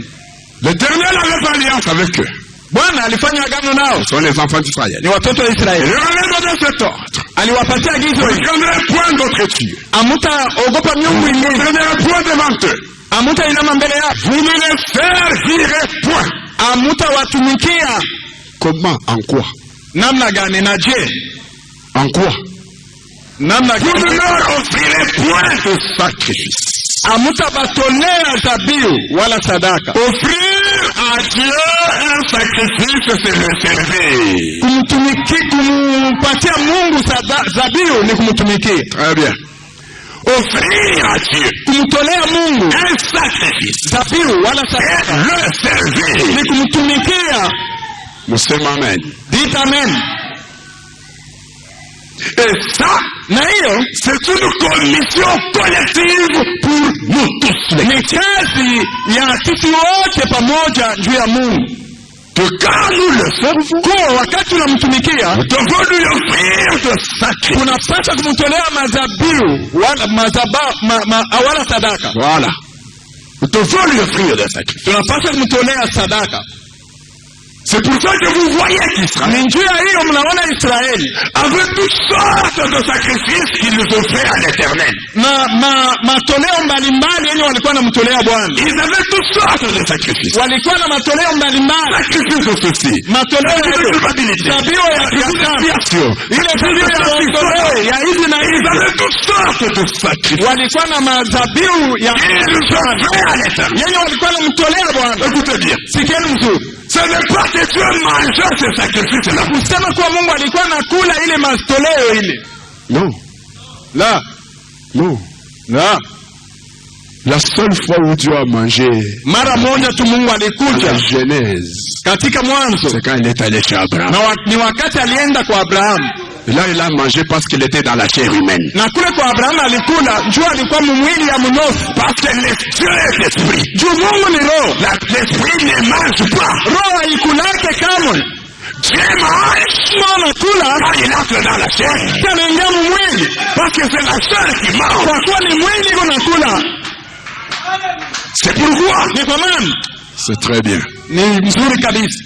L'Éternel avait fait alliance avec eux. Bwana alifanya agano nao. Ce sont les enfants d'Israël. Ni watoto wa Israeli. Il avait donné cet ordre. Aliwapatia agizo. Vous ne craindrez point d'autres dieux. Hamtaogopa miungu Vous ingine. ne procéderez point devant eux. Hamtainama mbele yao. Vous ne les servirez point. Hamtawatumikia. Comment? En quoi? Namna gani na je? En quoi? Namna gani? Vous ne leur offrirez point de sacrifice. Hamtabatolea dhabihu wala sadaka. Offrir à Dieu un sacrifice, c'est le servir. Kumpatia Mungu dhabihu ni kumtumikia. Très bien. Offrir à Dieu kumtolea Mungu un sacrifice, dhabihu wala sadaka, le servir ni kumtumikia. Musema amen. Dites amen. Et ça, na hiyo c'est une commission collective pour nous tous. Ni kazi ya sisi wote pamoja juu ya Mungu. Que quand nous le servons, kwa wakati tunamtumikia, nous devons lui offrir de sacrifice. Tunapaswa kumtolea madhabihu wala sadaka. Voilà. Nous devons lui offrir de sacrifice. Tunapaswa kumtolea sadaka. C'est pour ça que vous voyez qu'Israël, ni njia hiyo mnaona Israeli avec toutes sortes de sacrifices qu'ils offraient à l'Éternel. matoleo mbalimbali yenye walikuwa namtolea Bwana. Ils avaient toutes sortes de sacrifices. Walikuwa na matoleo mbalimbali. Sacrifice de ceci. Matoleo ya culpabilité. Dhabihu ya expiation. Ile dhabihu ya hizi na hizi. Ils avaient toutes sortes de sacrifices. Walikuwa na madhabihu ya yenye walikuwa namtolea Bwana. Écoutez bien. Sikieni mzuri. Ce n'est pas que Dieu mangeait ces sacrifices-là. Kusema kuwa Mungu alikuwa nakula ile matoleo ile. Non. Là. Non. Là. La seule fois où Dieu a mangé, mara moja tu Mungu alikuja la Genèse, katika Mwanzo, c'est quand il est allé chez Abraham. Ni wakati alienda kwa Abraham. Là, il a mangé parce qu'il était dans la chair humaine. Na kule kwa Abraham alikula juu alikuwa mwili ya mnofu. Parce que Dieu est esprit. Juu Mungu ni roho. L'esprit ne mange pas. Roho haikulake kamwe. Dieu mange. Mwana kula. Quand il entre dans la chair. Tanaingia mwili. Parce que c'est la chair qui mange. Kwa kuwa ni mwili unakula. C'est pourquoi. Ni kwa maana. C'est très bien. Ni mzuri kabisa.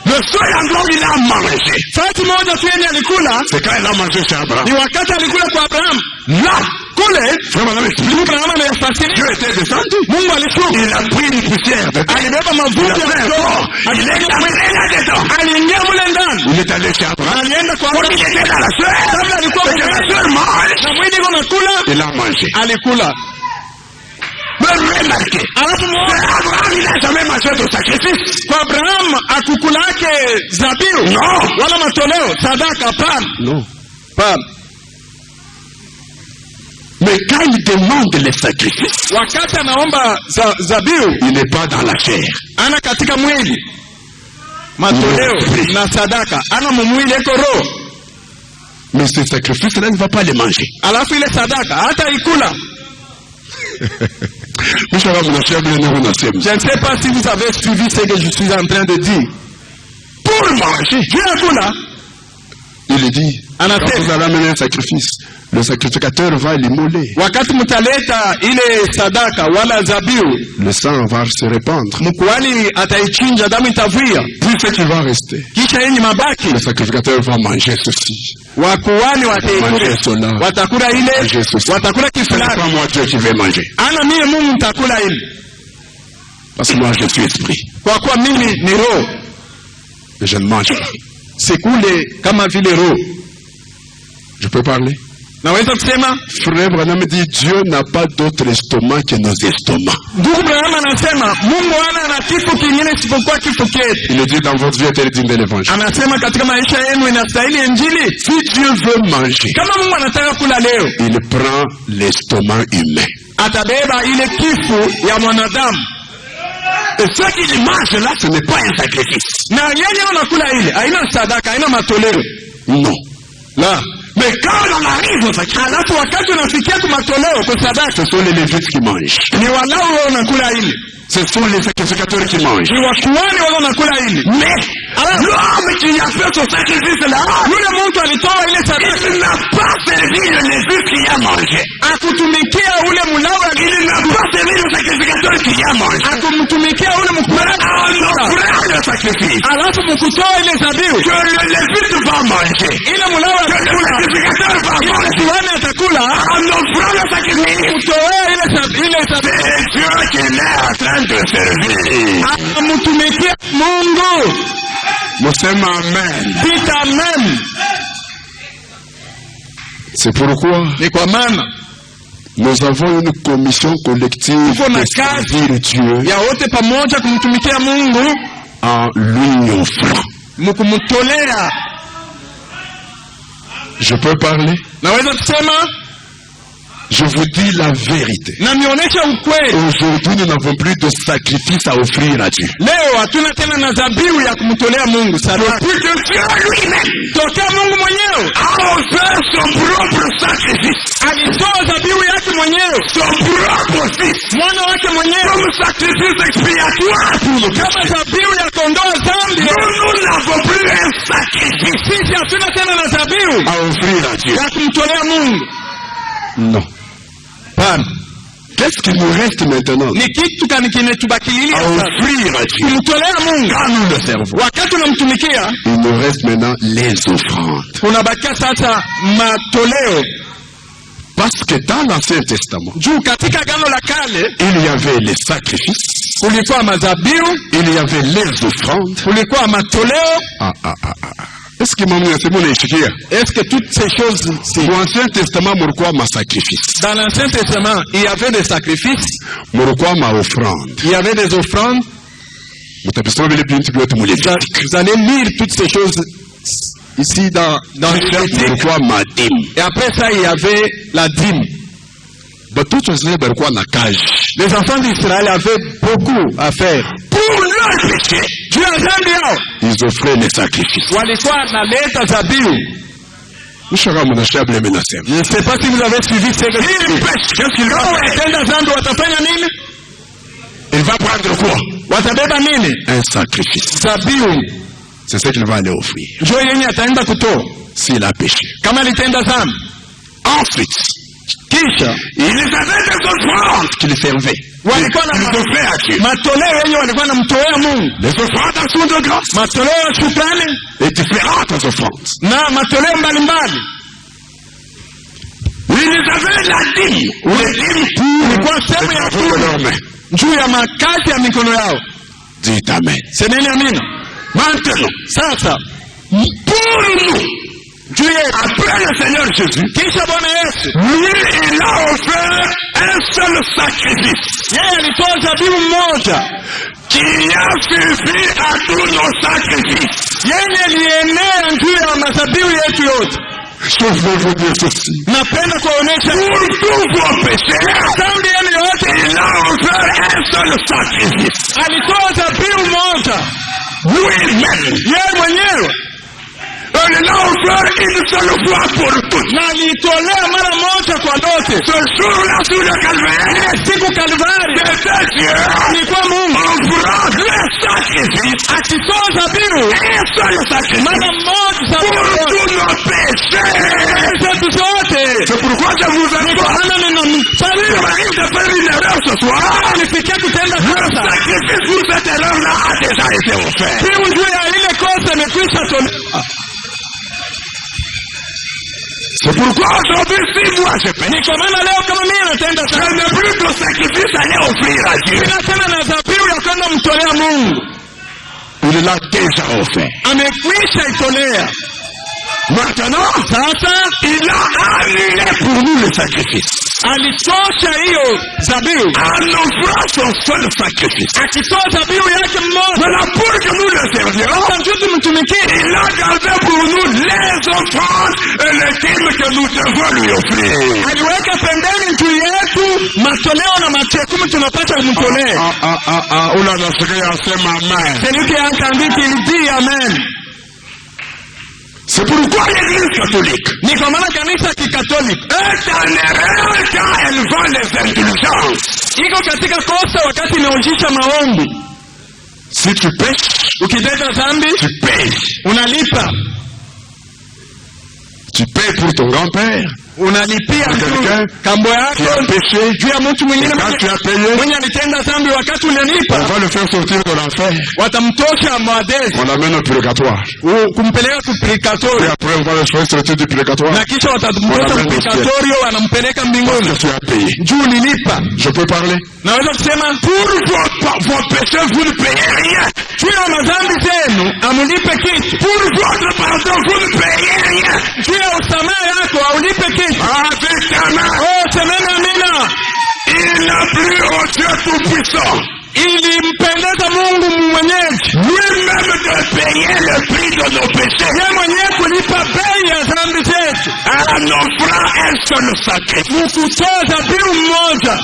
Le seul endroit où il a mangé, fati moja tu yenye alikula, c'est quand il a mangé chez Abraham. Ni wakati alikula kwa Abraham. Là, kule, Abraham anayefasiri, Dieu était descendu. Mungu alishuka. Il a pris une poussière. Alibeba mavumbi ya udongo. Aliingia mule ndani. Il est allé chez Abraham. Alienda kwa Abraham. Il était dans la chair. Kabla alikuwa la chair mange. Na mwili unakula. Il a mangé. Alikula. Remarquez. Alafu Abraham, il n'a jamais mangé de sacrifice. Kwa Abraham akukulake zabiu? Non. Wala matoleo, sadaka? Hapana. Non. Hapana. Mais quand il demande les sacrifices, wakati anaomba zabiu, il n'est pas dans la chair. ana katika mwili. Matoleo na sadaka ana mwili eko roho. Mais ces sacrifices-là, il ne va pas les manger. Alafu ile sadaka hata ikula. Je ne sais pas si vous avez suivi ce que je suis en train de dire. Pour manger, Dieu akula. il dit, quand vous allez amener un sacrifice, le sacrificateur va l'immoler. Wakati mtaleta ile sadaka wala zabiu, le sang va se répandre. mkuhani ataichinja, damu itavuia. Puis ce qui va rester, kisha yenye mabaki, le sacrificateur va manger ceci. wakuhani watakula ile, watakula kifulani. C'est pas moi Dieu qui vais manger. Ana mie Mungu nitakula ile. Parce que moi je suis esprit. Kwa kuwa mimi ni roho. Et je ne mange pas. Sikule kama vile roho. Je peux parler? Naweza kusema? Frère Branham dit Dieu n'a pas d'autre estomac que nos estomacs. Ndugu Branham anasema Mungu hana na kitu kingine isipokuwa kifo chetu. Il dit dans votre vie éternelle de l'évangile. Anasema katika maisha yenu inastahili injili. Si Dieu veut manger, kama Mungu anataka kula leo, il prend l'estomac humain. Atabeba ile kifu ya mwanadamu. Et ce qu'il mange là, ce n'est pas un sacrifice. Na yeye anakula ile, haina sadaka, haina matoleo. Non. Là. Mais quand on arrive au sacrifice, alafu wakati unafikia kwa matoleo kwa sadaka, ce sont les lévites qui mangent. Ni walao wao wanakula ile. Ce sont les sacrificateurs qui mangent. Ni wakuhani wao wanakula ile. Mais l'homme qui a fait ce sacrifice là, yule mtu alitoa ile sadaka, il n'a pas servi le lévite qui a mangé. Akutumikia ule mlawa, il n'a pas servi le sacrificateur qui a mangé. Akumtumikia ule mkuhani. Le sacrifice. Alafu mkutoa ile zabiu, que le lévite va manger. Ile mlawa atakula. Sacrificateur va manger. Kuhani atakula. En offrant le sacrifice. Kutoa ile zabiu. C'est Dieu qui est en train de servir. Amutumikia Mungu. Musema amen. Dites amen. C'est pourquoi ni kwa maana nous avons une commission collective de servir Dieu ya wote pamoja kumtumikia Mungu en lui offrant. Mkumtolea. Je peux parler? Naweza kusema? Je vous dis la vérité. Na nionyesha ukweli. Aujourd'hui, nous n'avons plus de sacrifice à offrir à Dieu. Leo hatuna tena na dhabihu ya kumtolea Mungu sadaka. Depuis que Dieu lui-même, tokea Mungu mwenyewe, a offert son propre sacrifice. Alitoa dhabihu yake mwenyewe, son propre fils, mwana wake mwenyewe, comme sacrifice expiatoire pour nous. Kama dhabihu ya kondoa dhambi. Nous n'avons plus un sacrifice. Sisi hatuna tena na dhabihu à offrir à Dieu. Ya kumtolea Mungu. Non. Pana. Qu'est-ce qui nous reste maintenant? Ni kitu gani kinatubakilia à offrir à Dieu? Kumtolea Mungu. Quand nous le servons. Wakati tunamtumikia, il nous reste maintenant les offrandes. Kunabakia sasa matoleo. Parce que dans l'Ancien Testament, juu katika Agano la Kale, il y avait les sacrifices, kulikuwa madhabihu, il y avait les offrandes, kulikuwa matoleo. Est-ce que maman c'est mon échiquier? Est-ce que toutes ces choses, dans l'Ancien Testament, pourquoi ma sacrifice? Dans l'Ancien Testament, il y avait des sacrifices. Pourquoi ma offrande? Il y avait des offrandes. Vous allez lire toutes ces choses ici dans le pourquoi ma dîme? Et après ça, il y avait la dîme. Les enfants d'Israël avaient beaucoup à faire. Pour leur péché, ils offraient les sacrifices. Je ne sais pas si vous avez suivi ce que il va prendre quoi? Un sacrifice. C'est ce qu'il va aller offrir. S'il a péché. Ensuite, il avait des offrandes qu'il servait. Ils offraient à Dieu. Les offrandes sont de grâce. Et différentes offrandes. Ils avaient la dîme. Les dîmes pour leurs mains. Dites amen. Maintenant, sasa, pour nous, Dieu, après le Seigneur Jésus, lui, il a offert un seul sacrifice qui a suffi à tous nos sacrifices. yenye lienea juu ya mazabihu yetu yote. Je veux vous dire ceci. Napenda kuonesha Pour tous vos péchés, dhambi yenu yote il a offert un seul sacrifice. alitoa zabihu moja Lui-même. yeye mwenyewe, Il a offert une seule fois pour toutes. na aliitolea mara moja kwa lote. Ce jour-là sur le calvaire, Siku Kalvari c'était Dieu alikuwa Mungu offrant le sacrifice. akitoa zabihu Un seul sacrifice. mara moja Pour zabihu tous nos péchés. zetu zote. C'est pourquoi je vous Ndio invite. maana Il ninamsalimu m'arrive de faire une erreur ce soir. nisikia kutenda Le kosa. sacrifice pour cette erreur-là a déjà été offert. Zabihu juu ya ile kosa imekwisha tolewa. C'est pourquoi aujourd'hui, si moi je paie, Ni kwa maana leo kama mimi natenda je dhambi, n'ai plus de sacrifice à aller offrir à Dieu. sina tena na zabihu ya kwenda mtolea Mungu, Il l'a déjà offert. amekwisha itolea. Maintenant, Sasa il a annulé pour nous le sacrifice. alitosha hiyo zabihu, En offrant son seul sacrifice. akitoa zabihu yake mmoja Voilà pour que nous le servions. hata juu tumtumikie. Il a gardé pour nous les offrandes et les dîmes que nous devons lui offrir. Aliweka pembeni juu yetu matoleo na machekumi tunapata kumtolea. Oula nasikia asema amen. Celui qui a entendu qu'il dit amen. C'est pourquoi l'église catholique Ni kwa maana kanisa kikatoliki est en erreur quand elle vend les indulgences. iko katika kosa wakati inaujisha maombi. Si tu pêches, Ukitenda dhambi tu payes. unalipa, Tu payes pour ton grand-père unalipia quelqu'un kambo qui yako a péché. juu ya mtu Et mwingine quand tu as payé, mwenye alitenda dhambi. Wakati on ulilipa va le faire sortir de l'enfer. watamtosha Mwadesi On l'amène au purgatoire. kumpeleka Et kupurgatorio, après, on va le faire sortir du purgatoire. na kisha watamtosha kupurgatorio, wanampeleka Parce mbinguni que tu as payé. juu ulilipa. Je peux parler? Naweza kusema Pour vos péchés, vous ne payez rien. juu ya madhambi zenu amulipe kitu, Pour votre pardon, vous ne payez rien. juu ya usamehe yako aulipe kitu. Avec ta main, Oh, semeni amina. il n'a plus au Dieu tout-puissant. Ilimpendeza Mungu mwenyeji Lui-même de payer le prix de nos péchés. yeye mwenyewe kulipa bei ya dhambi zetu, En offrant un seul sacrifice kutoa dhabihu mmoja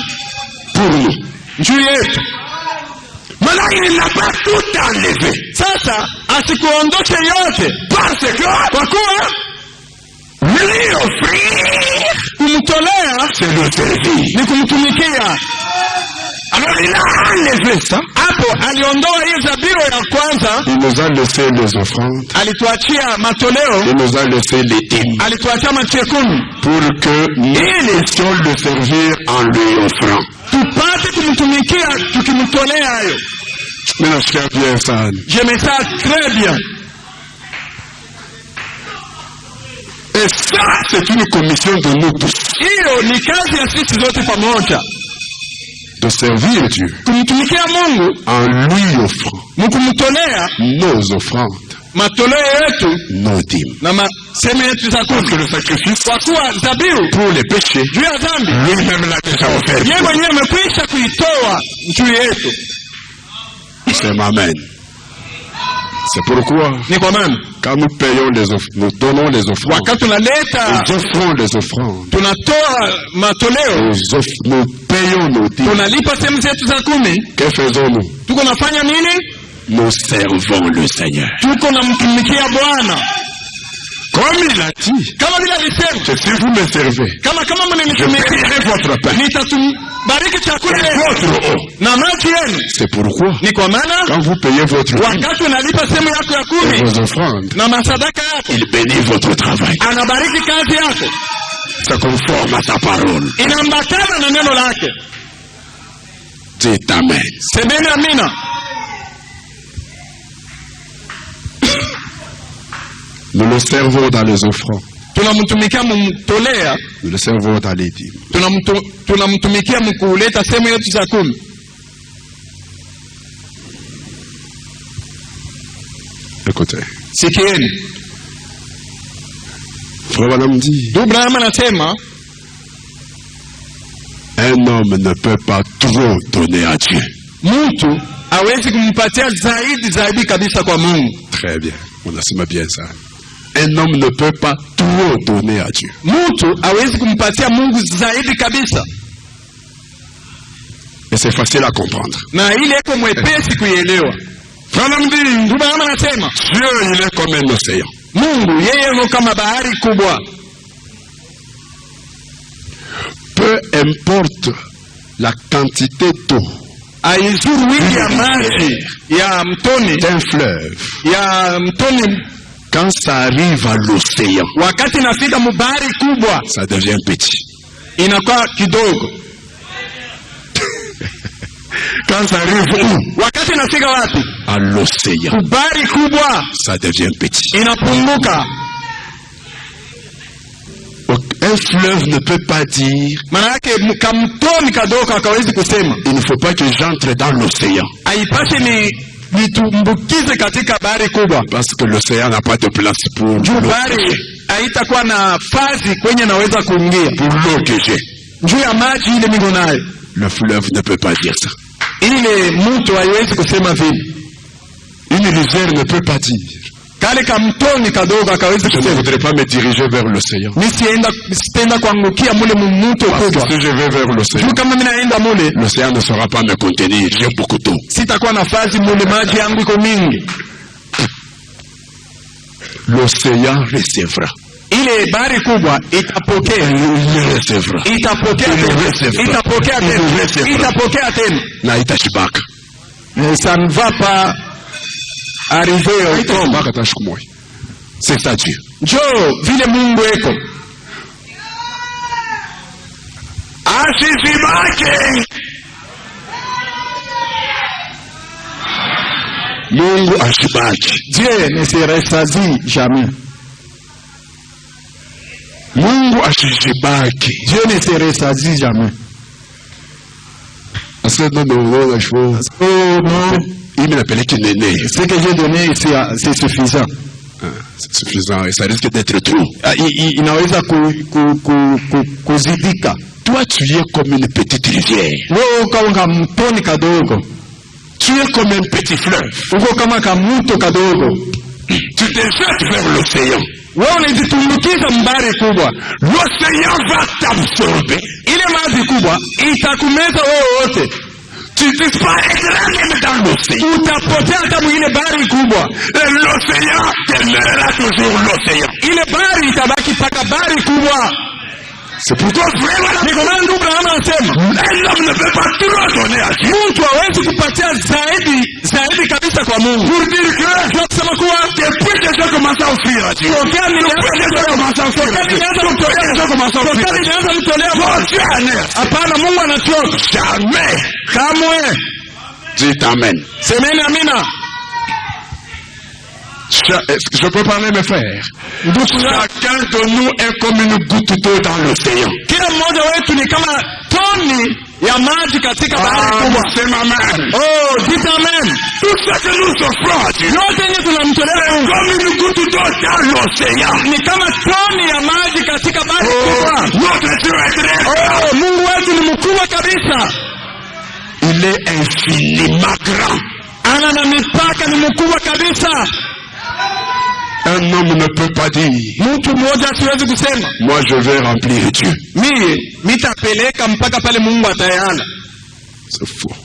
pour nous. juu yetu. Maintenant, il n'a pas tout enlevé. Sasa asikuondoshe yote, Parce que kwa kuwa lui offrir, kumtolea c'est le servir. ni kumtumikia. Alors il a enlevé ça. Hapo aliondoa hiyo dhabihu ya kwanza, Il nous a laissé les offrandes. alituachia matoleo, Il nous a laissé les dîmes. alituachia machekumi Pour que nous puissions le servir en lui offrant. tupate kumtumikia tukimtolea hayo. Mais nasikia bien sana. Je me sens très bien. Et ça, c'est une commission de nous tous. Hiyo ni kazi ya sisi zote pamoja, De servir Dieu kumtumikia Mungu en lui offrant mkumtolea nos offrandes, matoleo yetu nos dîmes. na maseme yetu za Parce que kumi, le sacrifice kwa kuwa dhabihu pour les péchés, juu ya dhambi lui-même l'a déjà offert. yeye mwenyewe amekwisha kuitoa juu yetu. C'est Amen. C'est pourquoi, Ni kwa maana quand nous payons les offrandes, nous donnons les offrandes, wakati tunaleta nous offrons les offrandes, tunatoa matoleo, nous payons nos dîmes. tunalipa sehemu zetu za kumi, Que faisons-nous? tuko nafanya nini? Nous servons le Seigneur. Tuko namtumikia Bwana Comme il a dit, kama vile alisema, que si vous me servez, kama je mnanitumikia paierai votre pain nitabariki chakula et yenu votre eau. na maji yenu. C'est pourquoi, Ni kwa maana quand vous payez votre dîme wakati unalipa sehemu yako ya et kumi vos offrandes, na masadaka yako, il bénit votre travail. anabariki kazi yako, C'est conforme à sa parole. inaambatana na neno lake. Dites Amen. Semeni amina. Nous le servons dans les offrandes. Tunamtumikia mumtolea, Nous le servons dans les dîmes. tunamtumikia mkuleta sehemu yetu za kumi. Écoutez, Sikieni, Frère Branham dit, ndugu Branham anasema un homme ne peut pas trop donner à Dieu. mtu hawezi kumpatia zaidi kabisa kwa Mungu. Très bien. On assume bien ça. Un homme ne peut pas tout donner à Dieu. Mtu hawezi kumpatia Mungu zaidi kabisa. Et c'est facile à comprendre. Na ile iko mwepesi kuielewa. Dieu, il est comme un océan. Mungu yeye yuko kama bahari kubwa. Peu importe la quantité d'eau, aizuru wingi ya maji ya mtoni, d'un fleuve, ya mtoni, quand ça arrive à l'océan, wakati nafika mubahari kubwa, ça devient petit. Inakuwa kidogo. Quand ça arrive où? Wakati nafika wapi? À l'océan. Mubahari kubwa, ça devient petit. Inapunguka. Un fleuve ne peut pas dire, il ne faut pas que j'entre dans l'océan. Parce que l'océan n'a pas de place pour l'eau que j'ai. Le fleuve ne peut pas dire ça. Une rivière ne peut pas dire, je ne voudrais pas me diriger vers l'océan. Si je vais vers l'océan, l'océan ne saura pas me contenir. J'ai beaucoup d'eau. L'océan recevra. Ça ne va pas arriver au tombe. C'est ça Dieu. Joe, vile Mungu eko. Asizibaki. Mungu asibaki. Dieu ne se rassasie jamais. Mungu asizibaki. Dieu ne se rassasie jamais. Oh non. Il me l'appelait qu'il n'est né. Ce que j'ai donné ici, c'est suffisant. C'est suffisant et ça risque d'être trop. Toi, tu es comme une petite rivière. Tu es comme un petit fleuve. Tu te jettes vers l'océan. L'océan va t'absorber. Tu disparaîtras même dans l'océan. L'océan demeurera toujours l'océan. C'est pourquoi vraiment un homme ne peut pas trop donner à Dieu. Pour dire que depuis que j'ai commencé à offrir à Dieu, jamais. Dites Amen. Je peux parler mes frères. Chacun de nous est comme une goutte d'eau dans l'océan. C'est ma mère. Oh, dites Amen. Tout ce que nous offrons à Dieu, c'est comme une goutte d'eau dans l'océan. Notre Dieu est très grand. Il est infiniment grand. Un homme ne peut pas dire, moi je vais remplir Dieu. C'est faux.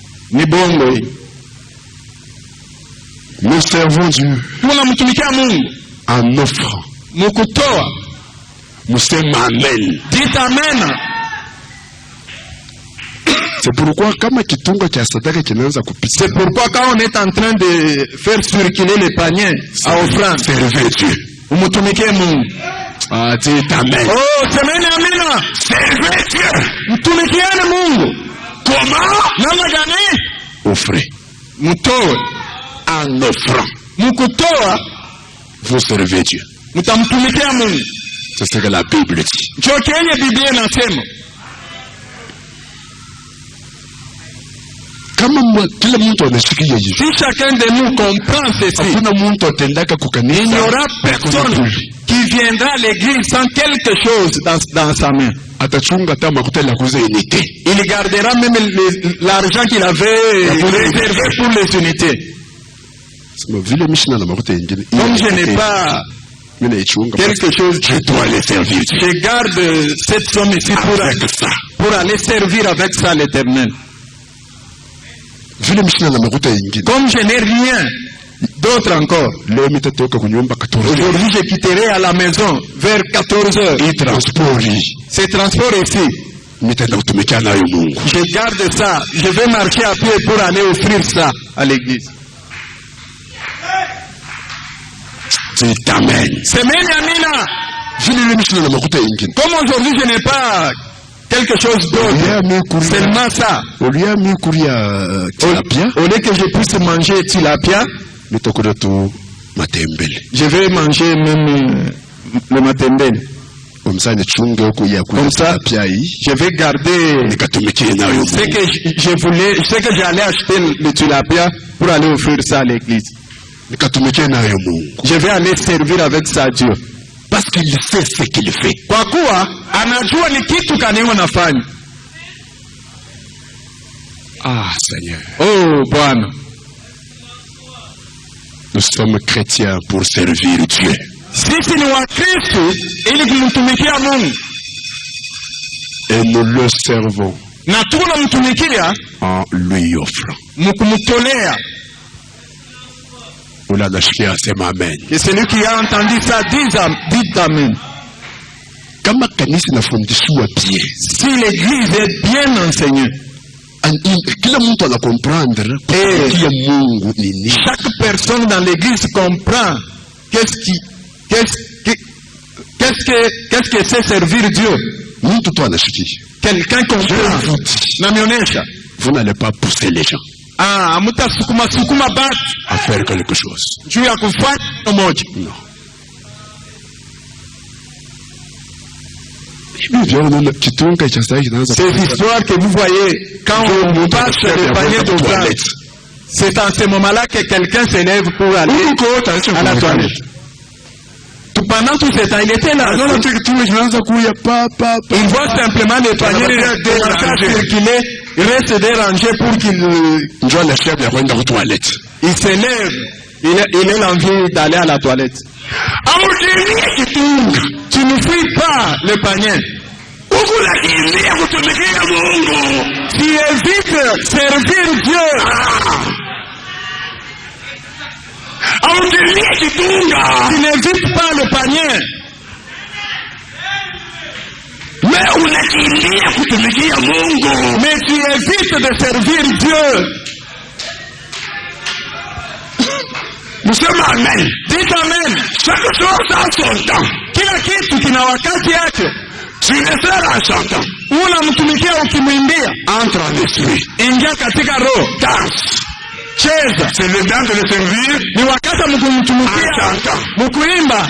Nous servons Dieu en offrant. Nous sommes Amen. Dites Amen. C'est pourquoi quand on est en train de faire circuler les paniers à offrande, servez Dieu. Ah, dites Amen. Oh, semeni amina. Servez Dieu. Mtumikiane Mungu. Comment? Namna gani? Offrez. Mtoe. En offrant. Mkutoa. Vous servez Dieu. Mtamtumikia Mungu. C'est ce que la Bible dit. Ndio kenye Biblia inasema. Si chacun de nous comprend ceci, il n'y aura personne qui viendra à l'église sans quelque chose dans sa main. Il gardera même l'argent qu'il avait réservé pour les unités. Comme je n'ai pas quelque chose, je dois les servir. Je garde cette somme ici pour aller servir avec ça l'Éternel. Comme je n'ai rien d'autre encore, aujourd'hui je quitterai à la maison vers 14 heures. C'est transport ici. Je garde ça. Je vais marcher à pied pour aller offrir ça à l'église. C'est amen. Comme aujourd'hui je n'ai pas quelque chose d'autre, seulement ça. Au lieu que je puisse manger tilapia, je vais manger même le matembele. Comme ça, je vais garder ce que j'allais acheter le tilapia pour aller offrir ça à l'église. Je vais aller servir avec ça Dieu. Parce qu'il sait ce qu'il fait. Kwa kuwa anajua ni kitu kaneno nafanya. Ah Seigneur. Oh Bwana. Nous sommes chrétiens pour servir Dieu. Sisi ni Wakristo ili kumtumikia Mungu. Et nous le servons. Na tunamtumikia en lui offrant. Mkumtolea. Que celui qui a entendu ça dit amen. Si l'église est bien enseignée, chaque personne dans l'église comprend qu'est-ce que c'est servir Dieu. Quelqu'un comprend. Vous n'allez pas pousser les gens à faire quelque chose. Non. Ces histoires que vous voyez quand on passe le panier de toilette, c'est en ce moment-là que quelqu'un s'élève pour aller à la toilette. Pendant tout ce temps, il était là. Il voit simplement les paniers circuler. Il reste dérangé pour qu'il il s'élève. Il a l'envie d'aller à la toilette. Tu ne fuis pas le panier. Tu évites servir Dieu. Tu n'évites pas le panier. Mais tu évites de servir Dieu. Nous sommes amen. Dites amen. Chaque chose a son temps. Kila kitu kina wakati yake. Tu le sers en chantant. Unamtumikia ukimwimbia. Entre en esprit. Ingia katika roho. Danse. Cheza. C'est le temps de le servir. Ni wakati mkumtumikia. Mkuimba.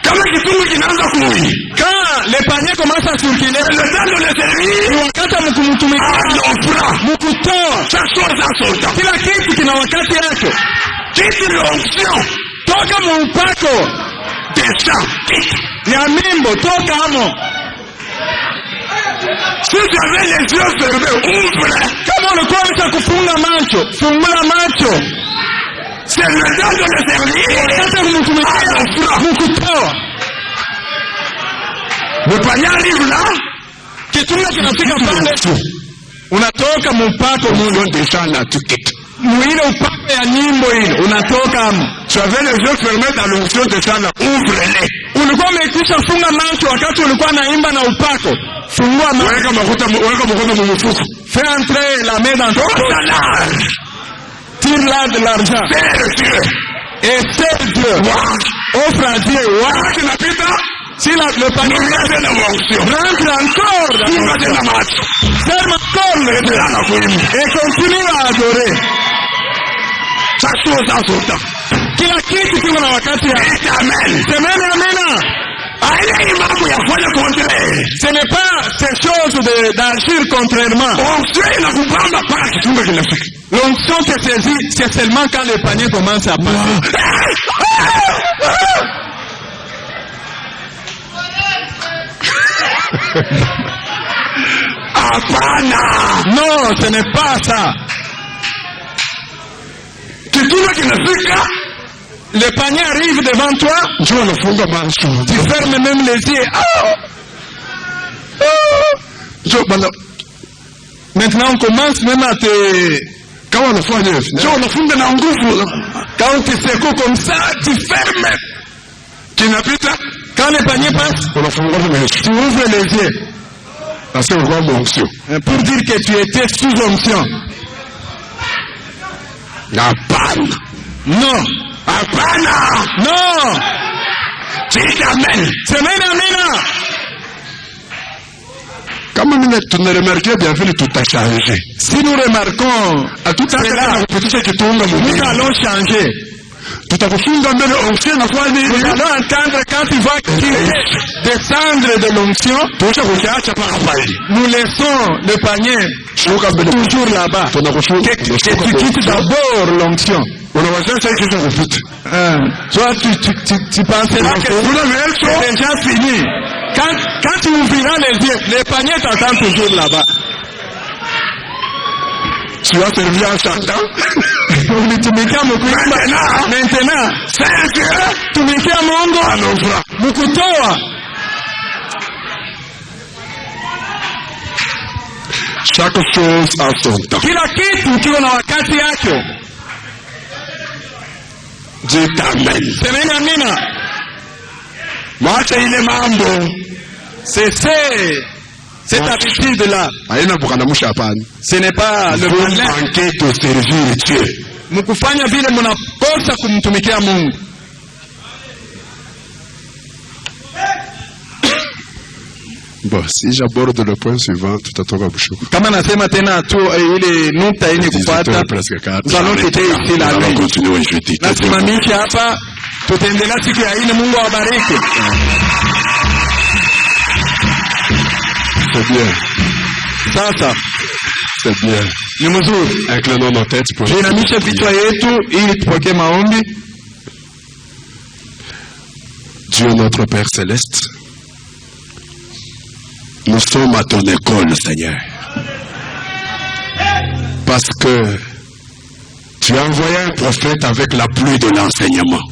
Kama kitungu kinaanza kui. Quand le panier commence à circuler, c'est le temps de le servir. Ni wakati mkumtumikia. Mkutoa. Chaque chose a son temps. Kila kitu kina wakati yake. Quitte l'onction. Toka mpako. Descends. Quitte. Ya mimbo. Toka amo. Si tu avais les yeux fermés, ouvre. Kama ulikuwa unataka kufunga macho, fungua macho. C'est le temps de le servir. Wakati kumtumikia. Mkutoa. Le panier arrive là. Kitunga kinafika pale. Unatoka mpako Mungu descend là, tu quittes. Mwile upako ya nyimbo ile unatoka amo. Tu avais les yeux fermés dans l'onction de chant, ouvre-les. Ulikuwa umekwisha funga macho wakati ulikuwa naimba na upako. Fungua macho. Weka mkono mumufuko. Fais entrer la main dans ton poche. Tire là de l'argent. Sers Dieu. Et sers Dieu. Offre à Dieu. Si le panier rentre encore dans ferme encore et continue à adorer. Chaque chose en son temps. Kila kitu kiko na wakati yake. Amen. Semeni amina. Ce n'est pas ces choses d'agir contrairement. L'onction te saisit, c'est seulement quand le panier commence à passer. Non, ce n'est pas ça. Le panier arrive devant toi. Tu fermes même les yeux. Maintenant on commence même à te... Quand tu secoues comme ça, tu fermes. Quand le panier passe, tu ouvres les yeux. Pour dire que tu étais sous onction. Non. Non. C'est amen. Comme tu ne remarquez bien vu, tout a changé. Si nous remarquons tout cela, nous allons changer. Nous allons entendre quand tu vas descendre de l'onction, nous laissons le panier toujours là-bas. Que tu quittes d'abord l'onction. Soit tu penseras que c'est déjà fini. Quand tu ouvriras les yeux, le panier t'attend toujours là-bas. Tu vas servir en chantant. Maintenant, tumikia Mungu mukutoa. Chaque chose a son temps. Kila kitu kiwe na wakati yake. Dis amen. Semeni amina. Mwacha ile mambo. Cette habitude-là, ce n'est pas le malin. Manquer de servir Dieu. Mukufanya vile munakosa kumtumikia Mungu. Bon, si j'aborde le point suivant, tout à toka bushuku. Kama nasema tena tu ile nukta yenye kupata. Nous allons quitter ici la nuit. Nasimamisha hapa, tutaendelea siku ya ine. Mungu awabariki. C'est bien. Sasa. C'est bien. Ni mzuri. Inclinons nos têtes pour... Tuinamishe vichwa yetu ili tupokee maombi. Dieu notre Père Céleste, nous sommes à ton école, Seigneur. Parce que tu as envoyé un prophète avec la pluie de l'enseignement.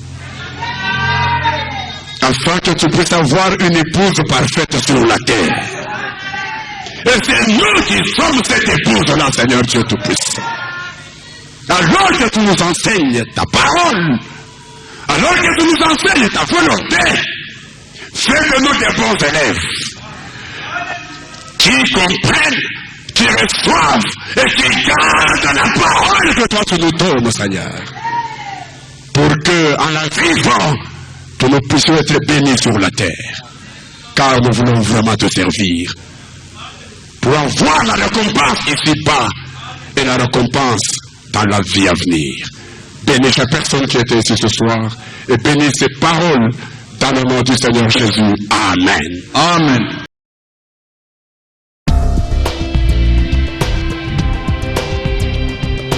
Afin que tu puisses avoir une épouse parfaite sur la terre. Et c'est nous qui sommes cette épouse-là, Seigneur Dieu Tout-Puissant. Alors que tu nous enseignes ta parole, alors que tu nous enseignes ta volonté, fais de nous des bons élèves, qui comprennent, qui reçoivent et qui gardent la parole que toi tu nous donnes, Seigneur. Pour que, en la vivant, que nous puissions être bénis sur la terre. Car nous voulons vraiment te servir. Pour avoir la récompense ici-bas et la récompense dans la vie à venir. Bénis chaque personne qui était ici ce soir et bénis ces paroles dans le nom du Seigneur Jésus. Amen. Amen.